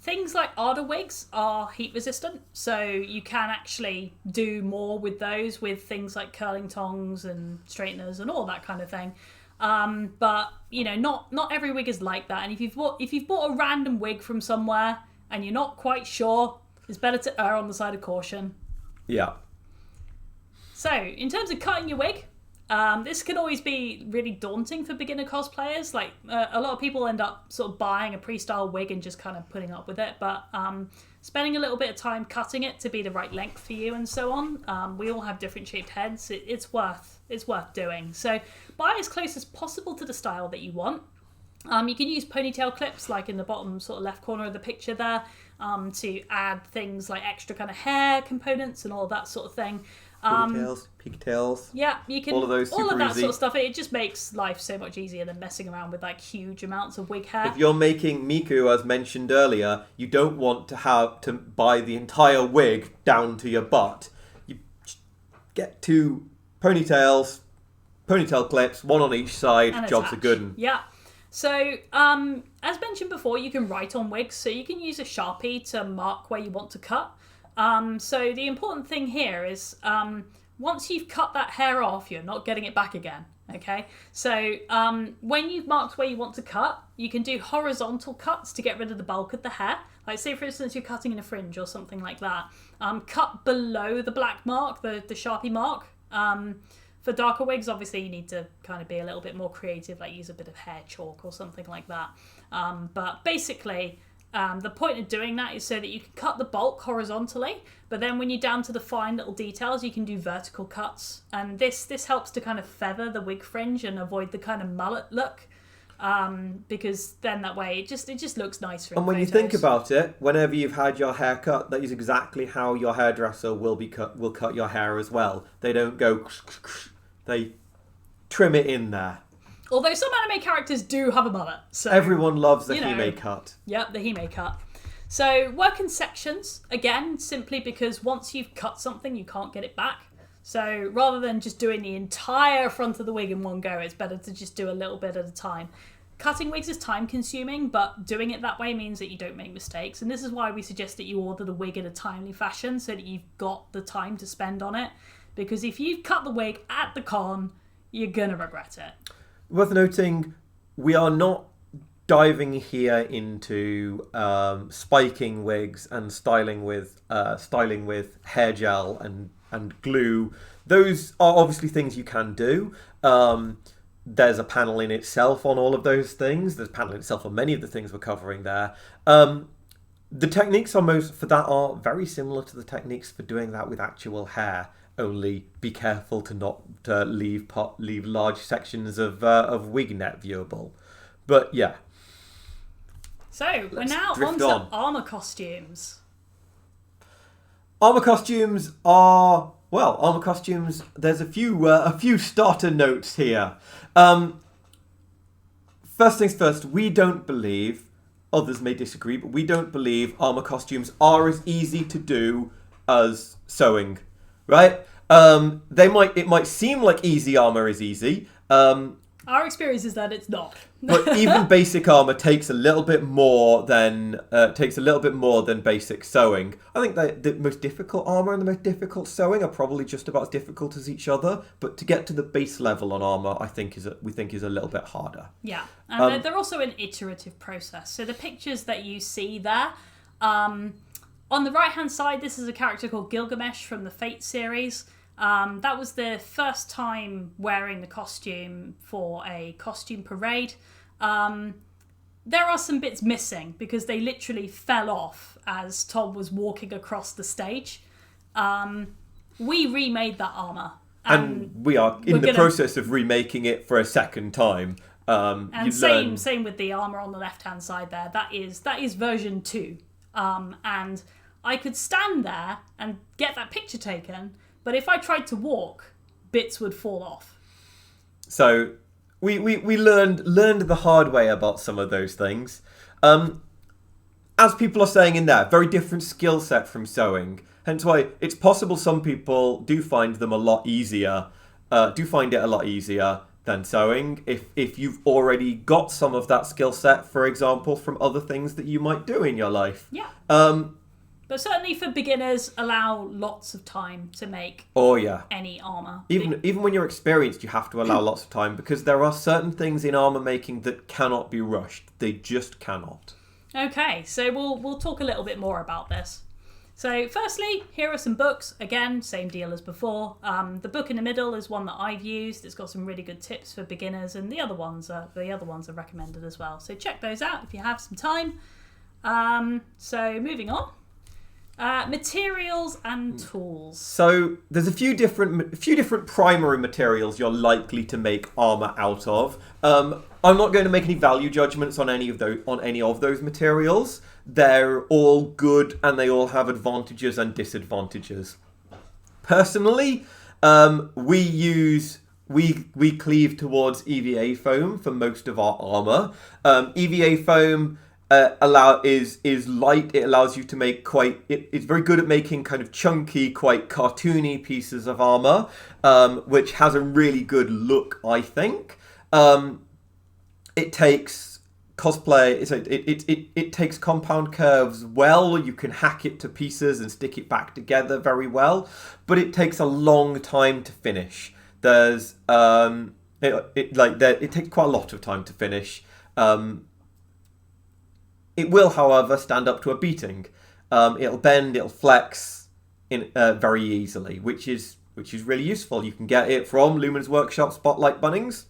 things like Arda wigs are heat resistant. So you can actually do more with those with things like curling tongs and straighteners and all that kind of thing. But not every wig is like that. And if you've bought a random wig from somewhere and you're not quite sure, it's better to err on the side of caution. Yeah. So, in terms of cutting your wig, this can always be really daunting for beginner cosplayers. Like, a lot of people end up sort of buying a pre-styled wig and just kind of putting up with it. But spending a little bit of time cutting it to be the right length for you and so on. We all have different shaped heads. It's worth doing. So, buy as close as possible to the style that you want. You can use ponytail clips, like in the bottom sort of left corner of the picture there, to add things like extra kind of hair components and all of that sort of thing. Pigtails. Yeah, you can. All of those super all of that easy. sort of stuff. It just makes life so much easier than messing around with like huge amounts of wig hair. If you're making Miku, as mentioned earlier, you don't want to have to buy the entire wig down to your butt. You get 2 ponytail clips, 1 on each side. And Jobs attach. are good. Yeah. So, as mentioned before, you can write on wigs. So you can use a Sharpie to mark where you want to cut. So the important thing here is once you've cut that hair off, you're not getting it back again. Okay? So when you've marked where you want to cut, you can do horizontal cuts to get rid of the bulk of the hair. Like say, for instance, you're cutting in a fringe or something like that. Cut below the black mark, the Sharpie mark. For darker wigs, obviously, you need to kind of be a little bit more creative, like use a bit of hair chalk or something like that. But basically, the point of doing that is so that you can cut the bulk horizontally, but then when you're down to the fine little details, you can do vertical cuts. And this helps to kind of feather the wig fringe and avoid the kind of mullet look. Because then that way it just looks nicer. And when you think about it, whenever you've had your hair cut, that is exactly how your hairdresser will cut your hair as well. They don't go, they trim it in there. Although some anime characters do have a mullet, so everyone loves the Hime cut. Yep, the Hime cut. So work in sections again, simply because once you've cut something, you can't get it back. So rather than just doing the entire front of the wig in one go, it's better to just do a little bit at a time. Cutting wigs is time consuming, but doing it that way means that you don't make mistakes. And this is why we suggest that you order the wig in a timely fashion so that you've got the time to spend on it. Because if you've cut the wig at the con, you're going to regret it. Worth noting, we are not diving here into spiking wigs and styling with hair gel and glue. Those are obviously things you can do. There's a panel in itself on all of those things. There's a panel in itself on many of the things we're covering there. The techniques for that are very similar to the techniques for doing that with actual hair. Only be careful to not leave large sections of wig net viewable. But yeah. So we're now drift on to on. armor costumes. Armor costumes are armor costumes. There's a few starter notes here. First things first, we don't believe. Others may disagree, but we don't believe armor costumes are as easy to do as sewing, right? It might seem like easy armor is easy. Our experience is that it's not. But even basic armor takes a little bit more than basic sewing. I think that the most difficult armor and the most difficult sewing are probably just about as difficult as each other. But to get to the base level on armor, we think is a little bit harder. Yeah, and they're also an iterative process. So the pictures that you see there, on the right hand side, this is a character called Gilgamesh from the Fate series. That was the first time wearing the costume for a costume parade. There are some bits missing because they literally fell off as Tom was walking across the stage. We remade that armour. And we are in the process of remaking it for a second time. And same with the armour on the left-hand side there. That is version 2. And I could stand there and get that picture taken, but if I tried to walk, bits would fall off. So we learned the hard way about some of those things. As people are saying in there, very different skill set from sewing. Hence why it's possible some people do find it a lot easier than sewing if you've already got some of that skill set, for example, from other things that you might do in your life. Yeah. But certainly for beginners, allow lots of time to make any armour. Even when you're experienced, you have to allow lots of time because there are certain things in armour making that cannot be rushed. They just cannot. Okay, so we'll talk a little bit more about this. So firstly, here are some books. Again, same deal as before. The book in the middle is one that I've used. It's got some really good tips for beginners, and the other ones are recommended as well. So check those out if you have some time. So moving on. Materials and tools. So there's a few different primary materials you're likely to make armor out of. I'm not going to make any value judgments on any of those materials. They're all good and they all have advantages and disadvantages. Personally, we cleave towards EVA foam for most of our armor. EVA foam is light. It allows you to make it's very good at making kind of chunky, quite cartoony pieces of armor, which has a really good look, I think. It takes cosplay. It takes compound curves well. You can hack it to pieces and stick it back together very well, but it takes a long time to finish. There's it takes quite a lot of time to finish. It will, however, stand up to a beating. It'll bend, it'll flex very easily, which is really useful. You can get it from Lumen's Workshop Spotlight Bunnings.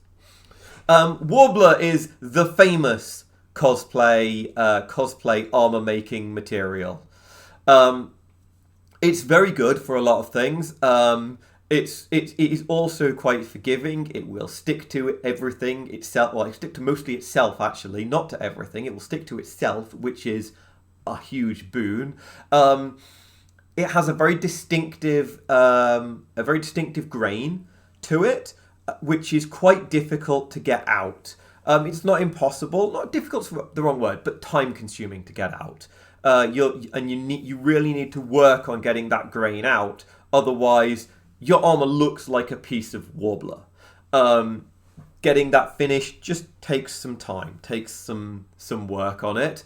Warbler is the famous cosplay armor making material. It's very good for a lot of things. It is also quite forgiving. It will stick to everything itself. Well, it stick to mostly itself, actually, not to everything. It will stick to itself, which is a huge boon. It has a very distinctive grain to it, which is quite difficult to get out. It's not impossible. Not difficult's the wrong word, but time-consuming to get out. You really need to work on getting that grain out. Otherwise, your armor looks like a piece of Warbler. Getting that finished just takes some time, takes some work on it.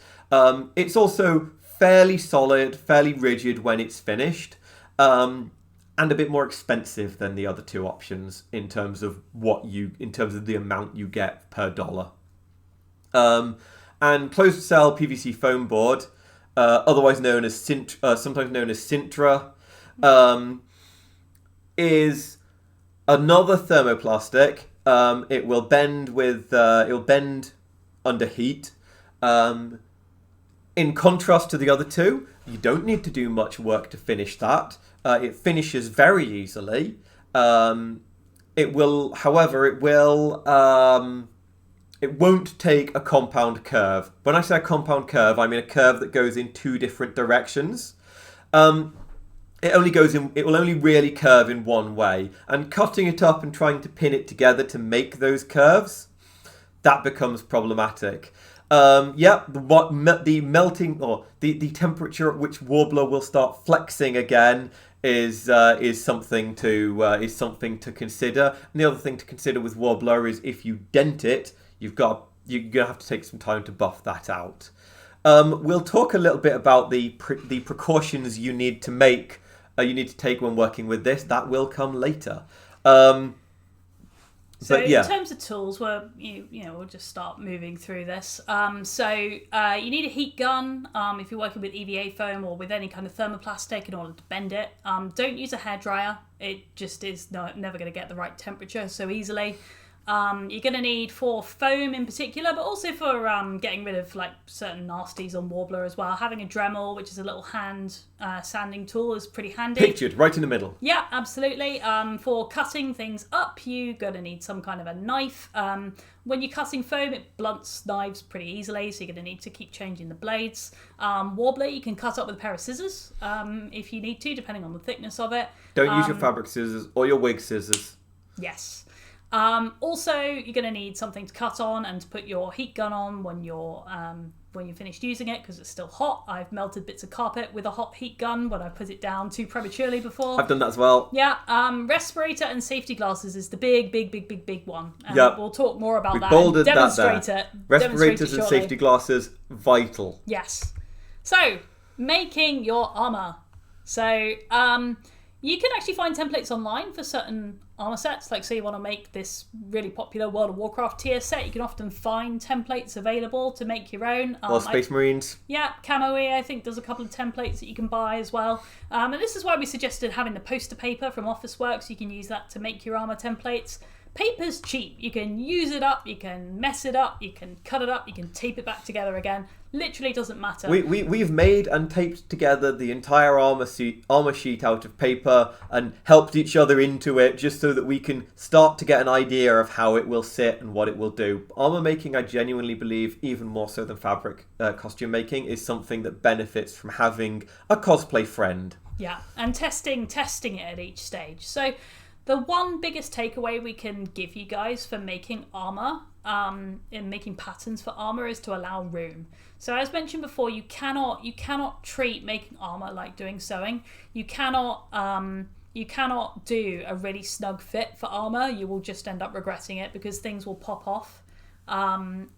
It's also fairly solid, fairly rigid when it's finished, and a bit more expensive than the other two options in terms of the amount you get per dollar. And closed cell PVC foam board, otherwise known as sometimes known as Sintra, is another thermoplastic. It will bend under heat. In contrast to the other two, you don't need to do much work to finish that. It finishes very easily. It will it won't take a compound curve. When I say a compound curve, I mean a curve that goes in two different directions. It will only really curve in one way. And cutting it up and trying to pin it together to make those curves, that becomes problematic. The melting or the temperature at which Warbler will start flexing again is something to consider. And the other thing to consider with Warbler is if you dent it, you're gonna have to take some time to buff that out. We'll talk a little bit about the precautions you need to take when working with this. That will come later. So in terms of tools, we'll just start moving through this. You need a heat gun if you're working with EVA foam or with any kind of thermoplastic in order to bend it. Don't use a hairdryer. It just is never going to get the right temperature so easily. You're going to need for foam in particular, but also for getting rid of like certain nasties on Warbler as well. Having a Dremel, which is a little hand sanding tool, is pretty handy. Pictured right in the middle. Yeah, absolutely. For cutting things up, you're going to need some kind of a knife. When you're cutting foam, it blunts knives pretty easily, so you're going to need to keep changing the blades. Warbler, you can cut up with a pair of scissors if you need to, depending on the thickness of it. Don't use your fabric scissors or your wig scissors. Yes. Also, you're going to need something to cut on and to put your heat gun on when you're finished using it, because it's still hot. I've melted bits of carpet with a hot heat gun when I put it down too prematurely before. I've done that as well. Yeah. Respirator and safety glasses is the big one. Yep. We'll talk more about that. Bolded demonstrate that it. Respirators and safety glasses, vital. Yes. So, making your armor. So, you can actually find templates online for certain armor sets. Like, say you want to make this really popular World of Warcraft tier set, you can often find templates available to make your own. Or Space Marines. Yeah, Camo-E, I think there's a couple of templates that you can buy as well. And this is why we suggested having the poster paper from Officeworks. You can use that to make your armor templates. Paper's cheap. You can use it up, you can mess it up, you can cut it up, you can tape it back together again. Literally doesn't matter. We've made and taped together the entire armor sheet out of paper and helped each other into it just so that we can start to get an idea of how it will sit and what it will do. Armor making, I genuinely believe, even more so than fabric costume making, is something that benefits from having a cosplay friend. Yeah, and testing it at each stage. So the one biggest takeaway we can give you guys for making armor, in making patterns for armor, is to allow room. So as mentioned before, you cannot treat making armor like doing sewing. You cannot do a really snug fit for armor. You will just end up regretting it because things will pop off. And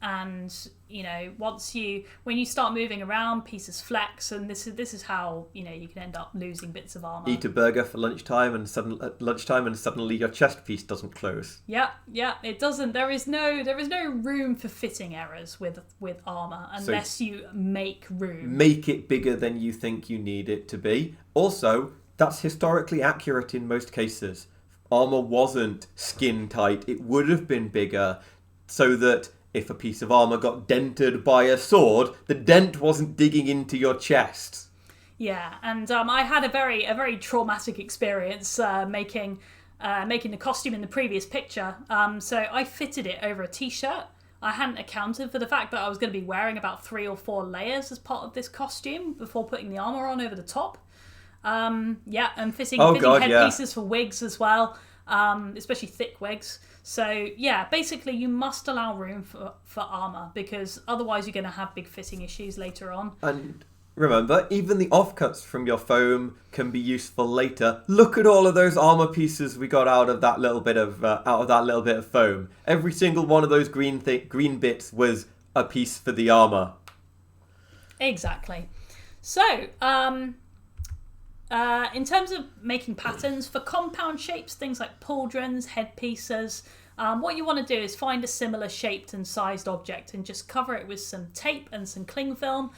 when you start moving around, pieces flex, and this is how you can end up losing bits of armor. Eat a burger for lunchtime and suddenly your chest piece doesn't close. Yeah, it doesn't. There is no room for fitting errors with armor unless you make room. Make it bigger than you think you need it to be. Also, that's historically accurate in most cases. Armor wasn't skin tight; it would have been bigger, so that if a piece of armor got dented by a sword, the dent wasn't digging into your chest. Yeah, and I had a very traumatic experience making the costume in the previous picture. So I fitted it over a t-shirt. I hadn't accounted for the fact that I was going to be wearing about 3 or 4 layers as part of this costume before putting the armor on over the top. And fitting headpieces for wigs as well, especially thick wigs. So yeah, basically you must allow room for armor, because otherwise you're going to have big fitting issues later on. And remember, even the offcuts from your foam can be useful later. Look at all of those armor pieces we got out of that little bit of foam. Every single one of those green bits was a piece for the armor. Exactly. So, in terms of making patterns for compound shapes, things like pauldrons, headpieces, what you want to do is find a similar shaped and sized object and just cover it with some tape and some cling film,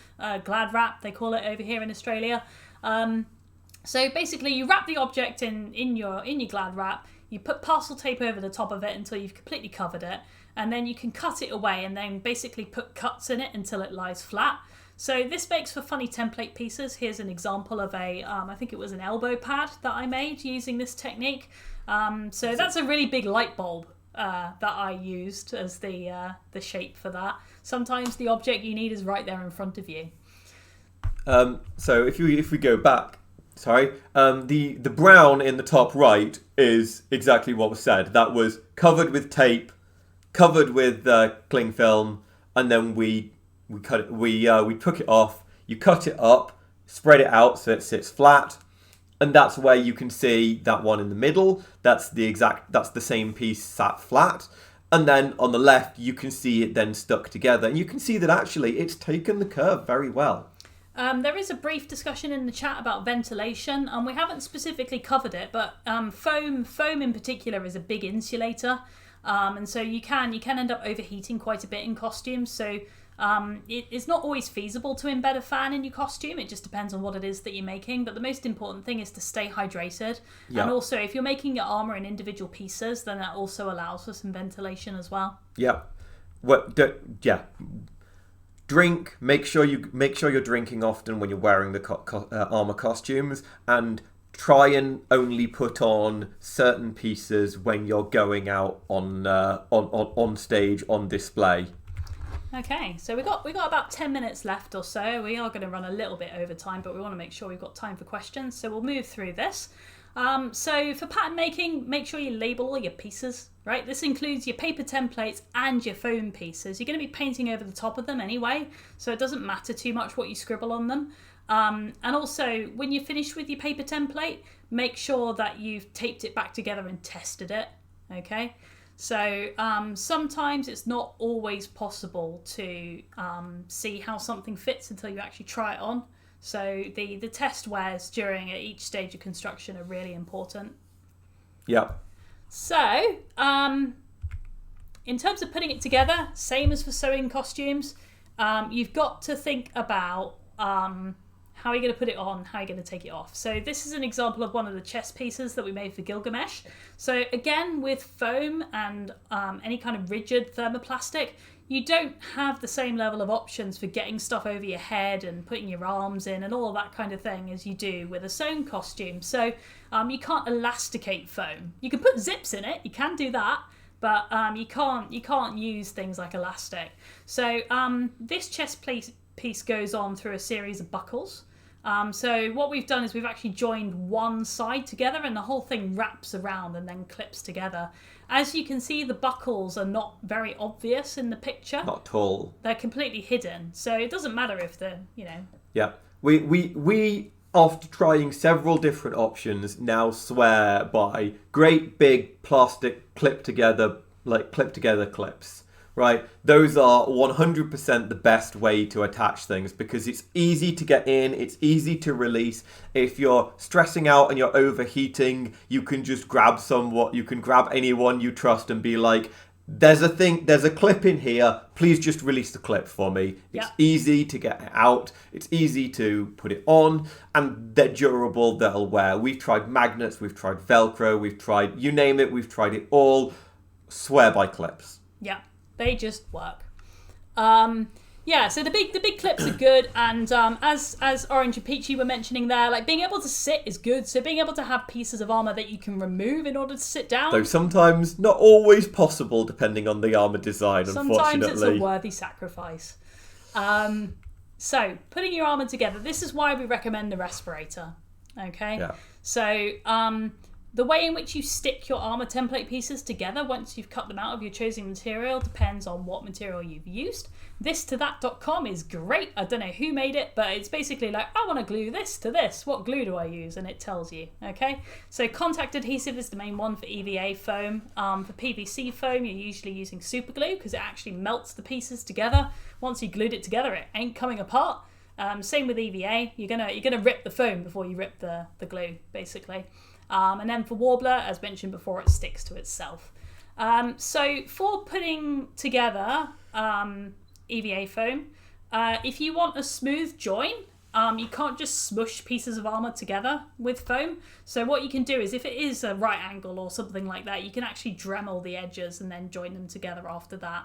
glad wrap they call it over here in Australia. So basically you wrap the object in your glad wrap, you put parcel tape over the top of it until you've completely covered it, and then you can cut it away and then basically put cuts in it until it lies flat. So this makes for funny template pieces. Here's an example of I think it was an elbow pad that I made using this technique. So that's a really big light bulb that I used as the shape for that. Sometimes the object you need is right there in front of you. So if we go back, the brown in the top right is exactly what was said. That was covered with tape, covered with cling film, and then we cut it. We took it off. You cut it up, spread it out so it sits flat, and that's where you can see that one in the middle. That's the same piece sat flat. And then on the left, you can see it then stuck together, and you can see that actually it's taken the curve very well. There is a brief discussion in the chat about ventilation, and we haven't specifically covered it, but foam in particular is a big insulator, and so you can end up overheating quite a bit in costumes. So it's not always feasible to embed a fan in your costume. It just depends on what it is that you're making. But the most important thing is to stay hydrated, and also if you're making your armor in individual pieces, then that also allows for some ventilation as well. Yeah. Drink. Make sure you're drinking often when you're wearing the armor costumes, and try and only put on certain pieces when you're going out on stage on display. Okay, so we got about 10 minutes left or so. We are going to run a little bit over time, but we want to make sure we've got time for questions. So we'll move through this. So for pattern making, make sure you label all your pieces, right? This includes your paper templates and your foam pieces. You're going to be painting over the top of them anyway, so it doesn't matter too much what you scribble on them. And also, when you're finished with your paper template, make sure that you've taped it back together and tested it, okay? So sometimes it's not always possible to see how something fits until you actually try it on. So the test wears during each stage of construction are really important. Yeah. So in terms of putting it together, same as for sewing costumes, you've got to think about how are you going to put it on, how are you going to take it off. So this is an example of one of the chest pieces that we made for Gilgamesh. So again, with foam and any kind of rigid thermoplastic, you don't have the same level of options for getting stuff over your head and putting your arms in and all of that kind of thing as you do with a sewn costume. So you can't elasticate foam. You can put zips in it, you can do that, but you can't use things like elastic. So this chest piece goes on through a series of buckles. So what we've done is we've actually joined one side together, and the whole thing wraps around and then clips together. As you can see, the buckles are not very obvious in the picture. Not at all. They're completely hidden, so it doesn't matter if they're, Yeah, we after trying several different options now swear by great big plastic clip together clips. Right, those are 100% the best way to attach things because it's easy to get in, it's easy to release. If you're stressing out and you're overheating, you can just grab anyone you trust and be like, there's a clip in here, please just release the clip for me. It's easy to get it out, it's easy to put it on, and they're durable, they'll wear. We've tried magnets, we've tried Velcro, we've tried, you name it, we've tried it all. Swear by clips. Yeah. They just work. So the big clips are good, and as Orange and Peachy were mentioning there, like being able to sit is good. So being able to have pieces of armor that you can remove in order to sit down. Though sometimes not always possible, depending on the armor design. Sometimes it's a worthy sacrifice. So putting your armor together. This is why we recommend the respirator. Okay. Yeah. So the way in which you stick your armor template pieces together once you've cut them out of your chosen material depends on what material you've used. This2that.com is great. I don't know who made it, but it's basically like, I want to glue this to this. What glue do I use? And it tells you, okay? So contact adhesive is the main one for EVA foam. For PVC foam, you're usually using super glue because it actually melts the pieces together. Once you glued it together, it ain't coming apart. Same with EVA. You're gonna rip the foam before you rip the glue, basically. And then for Warbler, as mentioned before, it sticks to itself. So for putting together EVA foam, if you want a smooth join, you can't just smush pieces of armor together with foam. So what you can do is if it is a right angle or something like that, you can actually Dremel the edges and then join them together after that.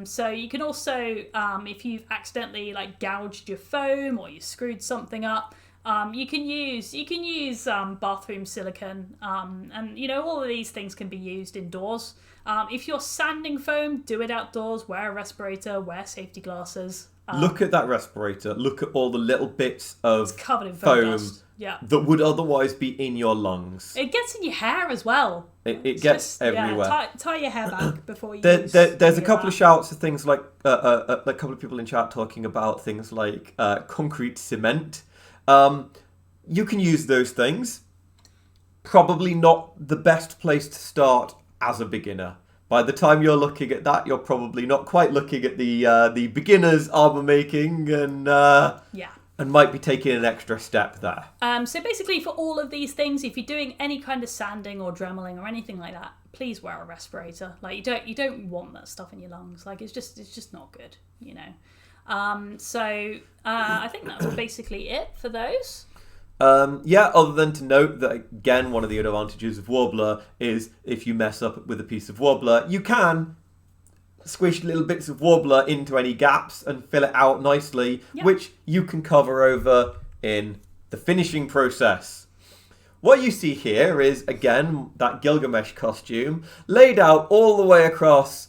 So you can also, if you've accidentally gouged your foam or you screwed something up, You can use bathroom silicone, and all of these things can be used indoors. If you're sanding foam, do it outdoors. Wear a respirator. Wear safety glasses. Look at that respirator. Look at all the little bits of It's covered in foam dust. that would otherwise be in your lungs. It gets in your hair as well. It gets everywhere. Yeah, tie your hair back before you. There's a couple of shouts of things like a couple of people in chat talking about things like concrete cement. You can use those things. Probably not the best place to start as a beginner. By the time you're looking at that, you're probably not quite looking at the beginner's armor making and might be taking an extra step there. So basically, for all of these things, if you're doing any kind of sanding or dremeling or anything like that, please wear a respirator. Like you don't want that stuff in your lungs. Like it's just not good, So I think that's basically it for those. Other than to note that, again, one of the advantages of Warbler is if you mess up with a piece of Warbler, you can squish little bits of Warbler into any gaps and fill it out nicely, which you can cover over in the finishing process. What you see here is, again, that Gilgamesh costume laid out all the way across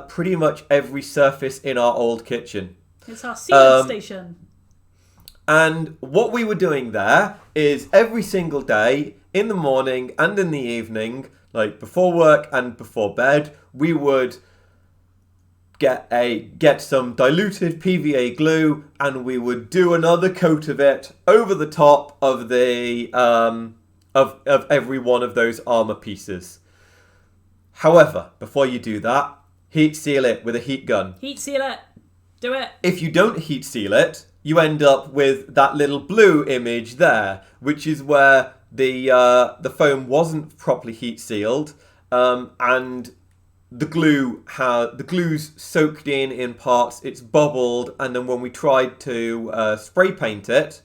pretty much every surface in our old kitchen. It's our sealant station. And what we were doing there is every single day, in the morning and in the evening, like before work and before bed, we would get some diluted PVA glue and we would do another coat of it over the top of the of every one of those armor pieces. However, before you do that, heat seal it with a heat gun. Heat seal it. Do it. If you don't heat seal it, you end up with that little blue image there, which is where the foam wasn't properly heat sealed, and the glue's soaked in parts. It's bubbled, and then when we tried to spray paint it,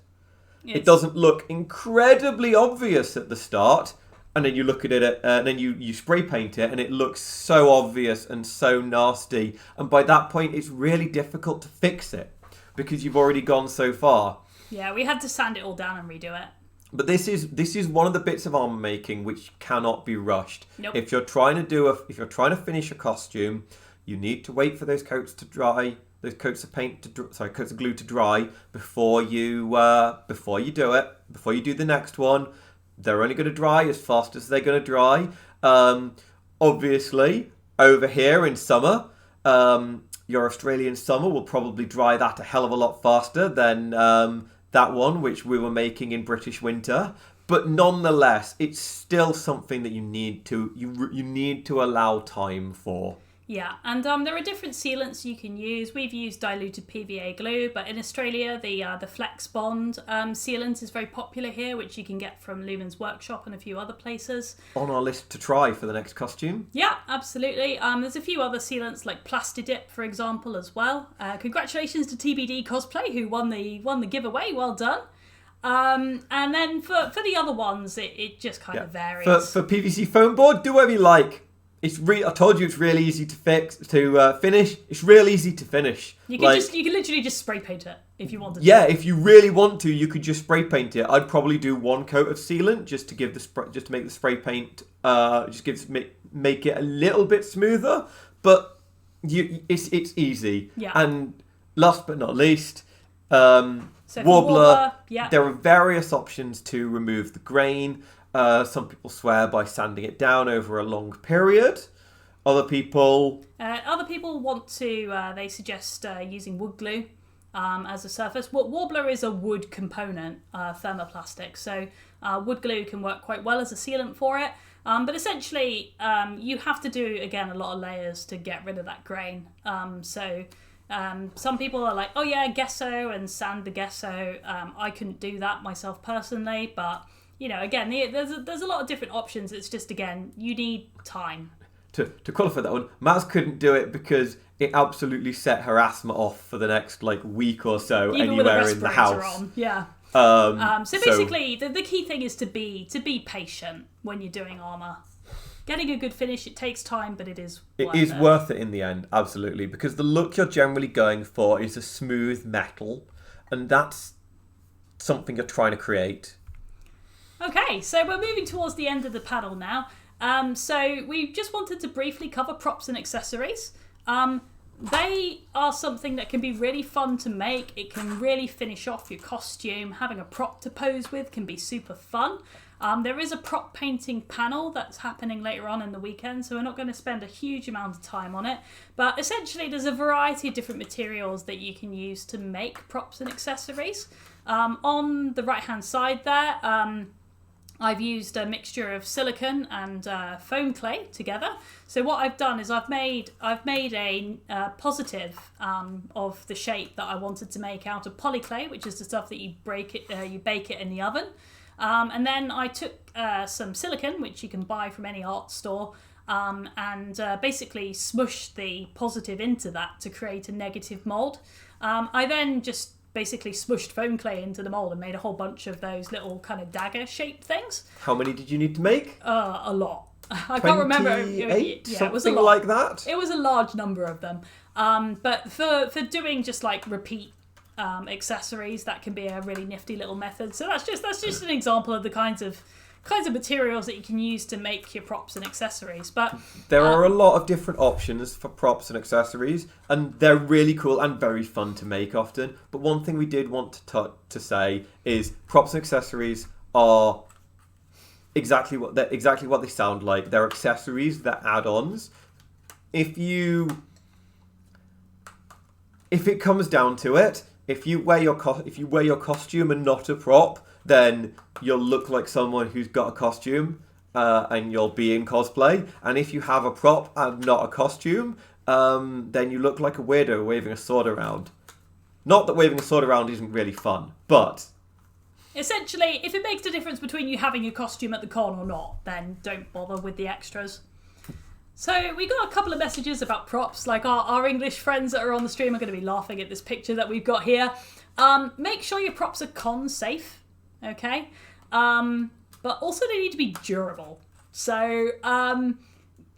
it doesn't look incredibly obvious at the start. And then you look at it, and then you spray paint it, and it looks so obvious and so nasty. And by that point, it's really difficult to fix it, because you've already gone so far. Yeah, we had to sand it all down and redo it. But this is one of the bits of armor making which cannot be rushed. Nope. If you're trying to finish a costume, you need to wait for those coats to dry, those coats of coats of glue to dry before you do it. Before you do the next one, they're only going to dry as fast as they're going to dry. Obviously, over here in summer. Your Australian summer will probably dry that a hell of a lot faster than that one, which we were making in British winter. But nonetheless, it's still something that you need to allow time for. Yeah, and there are different sealants you can use. We've used diluted PVA glue, but in Australia, the Flex Bond sealant is very popular here, which you can get from Lumen's Workshop and a few other places. On our list to try for the next costume. Yeah, absolutely. There's a few other sealants like Plastidip, for example, as well. Congratulations to TBD Cosplay, who won the giveaway. Well done. And then for the other ones, it just kind of varies. For Pvc Foam Board, do whatever you like. I told you it's really easy to finish. It's real easy to finish. You can literally just spray paint it if you wanted to. Yeah, if you really want to, you could just spray paint it. I'd probably do one coat of sealant just to make the spray paint make it a little bit smoother. But it's easy. Yeah. And last but not least, Warbler. Yeah. There are various options to remove the grain. Some people swear by sanding it down over a long period. Other people want to. They suggest using wood glue as a surface. Warbler is a wood component, thermoplastic, so wood glue can work quite well as a sealant for it. But essentially, you have to do again a lot of layers to get rid of that grain. Some people are like, oh yeah, gesso and sand the gesso. I couldn't do that myself personally, but. Again, there's a lot of different options. It's just, again, you need time. To qualify that one, Maz couldn't do it because it absolutely set her asthma off for the next week or so. Even anywhere with a in the house. on. Yeah. So basically, the key thing is to be patient when you're doing armor. Getting a good finish, it takes time, but it is worth it in the end, absolutely, because the look you're generally going for is a smooth metal, and that's something you're trying to create. Okay, so we're moving towards the end of the panel now. So we just wanted to briefly cover props and accessories. They are something that can be really fun to make. It can really finish off your costume. Having a prop to pose with can be super fun. There is a prop painting panel that's happening later on in the weekend, so we're not going to spend a huge amount of time on it. But essentially, there's a variety of different materials that you can use to make props and accessories. On the right-hand side there, I've used a mixture of silicone and foam clay together. So what I've done is I've made a positive of the shape that I wanted to make out of polyclay, which is the stuff that you bake it in the oven. And then I took some silicone, which you can buy from any art store, and basically smushed the positive into that to create a negative mould. I then just basically smushed foam clay into the mould and made a whole bunch of those little kind of dagger shaped things. How many did you need to make? A lot. I can't remember. Yeah, something it was a lot. Like that? It was a large number of them. But for doing just like repeat accessories, that can be a really nifty little method. So that's just an example of the kinds of materials that you can use to make your props and accessories. But there are a lot of different options for props and accessories, and they're really cool and very fun to make often. But one thing we did want to say is props and accessories are exactly what they sound like. They're accessories, they're add-ons. If it comes down to it, if you wear your costume and not a prop, then you'll look like someone who's got a costume, and you'll be in cosplay. And if you have a prop and not a costume, then you look like a weirdo waving a sword around. Not that waving a sword around isn't really fun, but essentially, if it makes a difference between you having a costume at the con or not, then don't bother with the extras. So we got a couple of messages about props, like our English friends that are on the stream are going to be laughing at this picture that we've got here. Make sure your props are con safe, okay? But also they need to be durable. So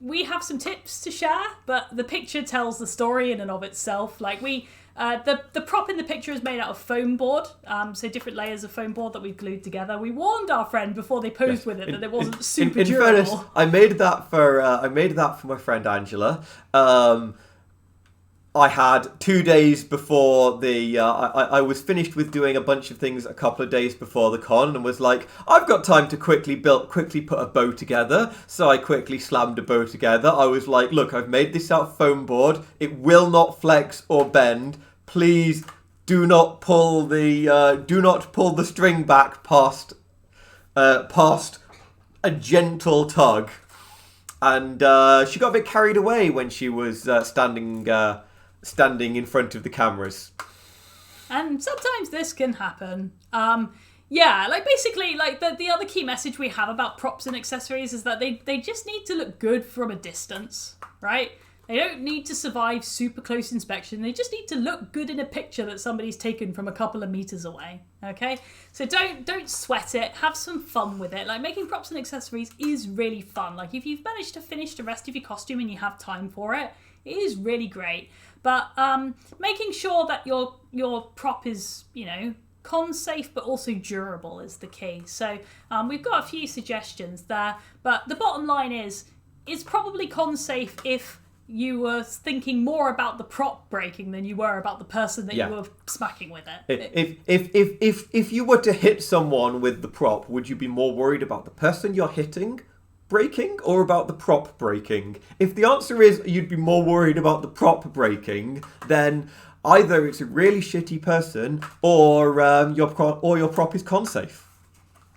we have some tips to share, but the picture tells the story in and of itself. Like the prop in the picture is made out of foam board, so different layers of foam board that we've glued together. We warned our friend before they posed with it that it wasn't super durable. In fairness, I made that for my friend Angela. I had 2 days before I was finished with doing a bunch of things a couple of days before the con and was like, I've got time to quickly put a bow together. So I quickly slammed a bow together. I was like, look, I've made this out of foam board. It will not flex or bend. Please do not pull the string back past a gentle tug. And she got a bit carried away when she was standing in front of the cameras. And sometimes this can happen. Basically, the other key message we have about props and accessories is that they just need to look good from a distance, right? They don't need to survive super close inspection. They just need to look good in a picture that somebody's taken from a couple of meters away, okay? So don't sweat it. Have some fun with it. Like, making props and accessories is really fun. Like, if you've managed to finish the rest of your costume and you have time for it, it is really great. But making sure that your prop is, con safe but also durable is the key. So we've got a few suggestions there. But the bottom line is, it's probably con safe if you were thinking more about the prop breaking than you were about the person that you were smacking with it. If you were to hit someone with the prop, would you be more worried about the person you're hitting breaking or about the prop breaking? If the answer is you'd be more worried about the prop breaking, then either it's a really shitty person or your prop is con safe.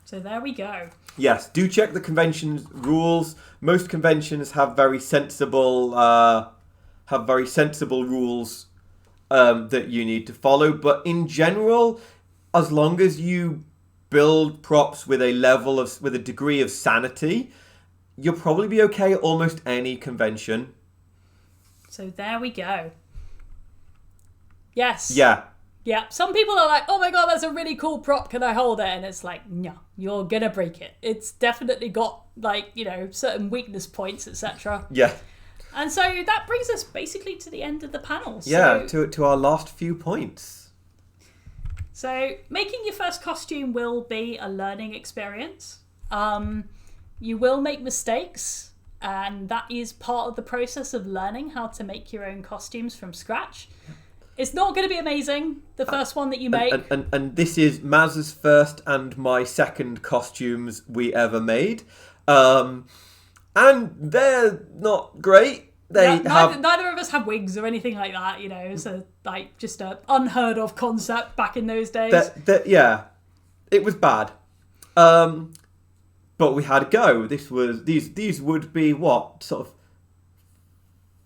So there we go. Yes, do check the convention's rules. Most conventions have very sensible rules that you need to follow. But in general, as long as you build props with a degree of sanity, you'll probably be okay at almost any convention. So there we go. Yes. Yeah. Yeah, some people are like, oh my god, that's a really cool prop, can I hold it? And it's like, no, you're gonna break it. It's definitely got, certain weakness points, etc. Yeah. And so that brings us basically to the end of the panel. Yeah, to our last few points. So making your first costume will be a learning experience. You will make mistakes, and that is part of the process of learning how to make your own costumes from scratch. It's not going to be amazing, the first one that you make. And this is Maz's first and my second costumes we ever made. And they're not great. Neither of us have wigs or anything like that, you know. It's just a unheard of concept back in those days. Yeah, it was bad. But we had a go. These would be what, sort of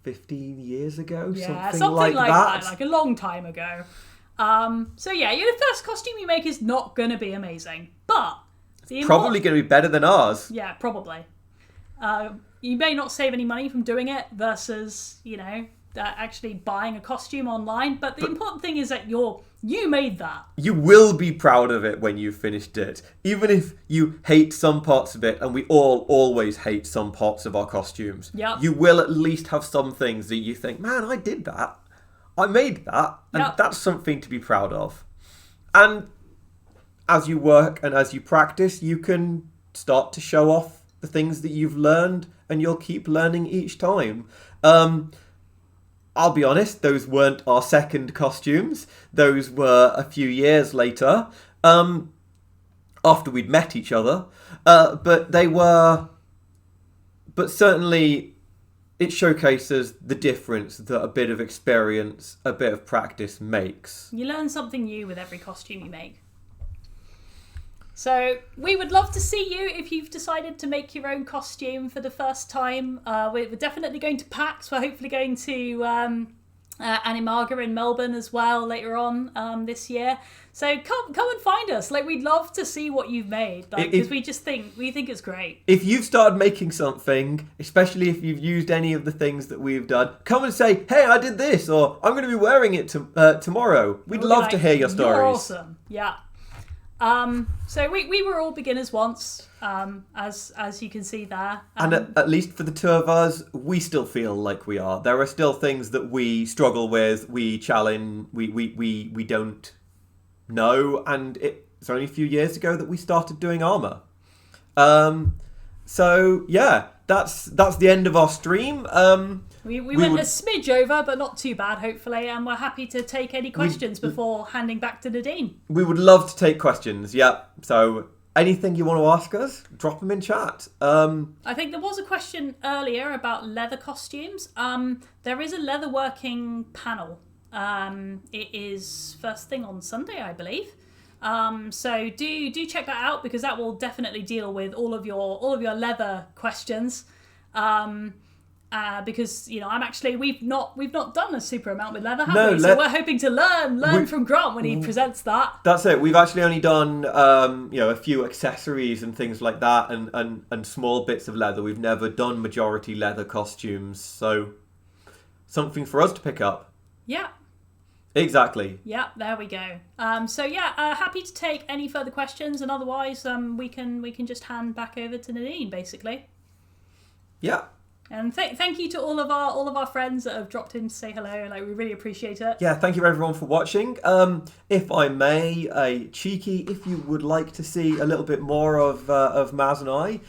15 years ago? Yeah, something like that. Like a long time ago. So yeah, your first costume you make is not going to be amazing. But probably going to be better than ours. Yeah, probably. You may not save any money from doing it versus, you know, actually buying a costume online. But the important thing is that you made that. You will be proud of it when you've finished it. Even if you hate some parts of it, and we all always hate some parts of our costumes. Yep. You will at least have some things that you think, man, I did that. I made that. And that's something to be proud of. And as you work and as you practice, you can start to show off the things that you've learned, and you'll keep learning each time. I'll be honest, those weren't our second costumes. Those were a few years later, after we'd met each other. But certainly it showcases the difference that a bit of experience, a bit of practice makes. You learn something new with every costume you make. So we would love to see you if you've decided to make your own costume for the first time. We're definitely going to PAX. We're hopefully going to Animaga in Melbourne as well later on this year. So come and find us. Like, we'd love to see what you've made, because we think it's great. If you've started making something, especially if you've used any of the things that we've done, come and say, "Hey, I did this," or "I'm going to be wearing it tomorrow." We'd love to hear your stories. You're awesome. Yeah. So we were all beginners once, as you can see there. And at least for the two of us, we still feel like we are. There are still things that we struggle with, we challenge, we don't know, and it's only a few years ago that we started doing armour. So yeah, that's the end of our stream. We went a smidge over, but not too bad, hopefully, and we're happy to take any questions before handing back to Nadine. We would love to take questions, yeah. So anything you want to ask us, drop them in chat. I think there was a question earlier about leather costumes. There is a leather working panel. It is first thing on Sunday, I believe. So do check that out, because that will definitely deal with all of your leather questions. Because, you know, we've not done a super amount with leather, have we? So we're hoping to learn from Grant when he presents that. That's it. We've actually only done a few accessories and things like that, and small bits of leather. We've never done majority leather costumes, so something for us to pick up. Yeah. Exactly. Yeah, there we go. Happy to take any further questions, and otherwise we can just hand back over to Nadine, basically. Yeah. And thank you to all of our friends that have dropped in to say hello. Like, we really appreciate it. Yeah, thank you everyone for watching. If I may, a cheeky, if you would like to see a little bit more of Maz and I,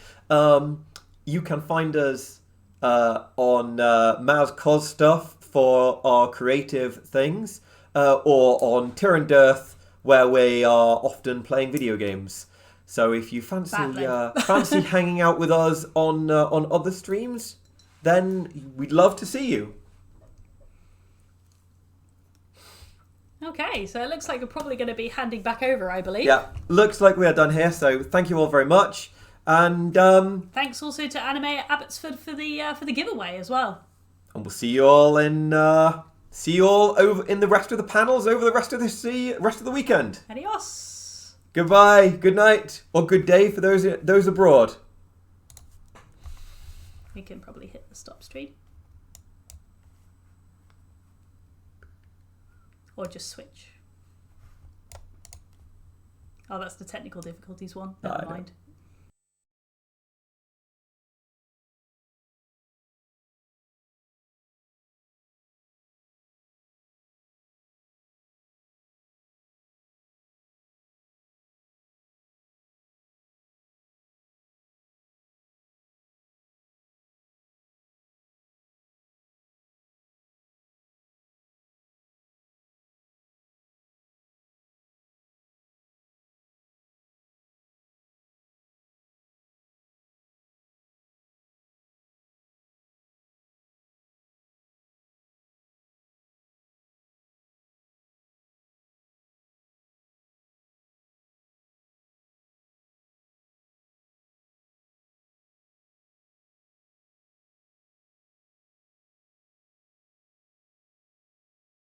you can find us on Maz Cos stuff for our creative things, or on Tirandurth, where we are often playing video games. So if you fancy hanging out with us on other streams, then we'd love to see you. Okay, so it looks like we're probably going to be handing back over, I believe. Yeah, looks like we are done here. So thank you all very much, and thanks also to Anime Abbotsford for the giveaway as well. And we'll see you all over in the rest of the panels over the rest of the weekend. Adios. Goodbye, good night, or good day for those abroad. We can probably hit the stop stream. Or just switch. Oh, that's the technical difficulties one. Never mind.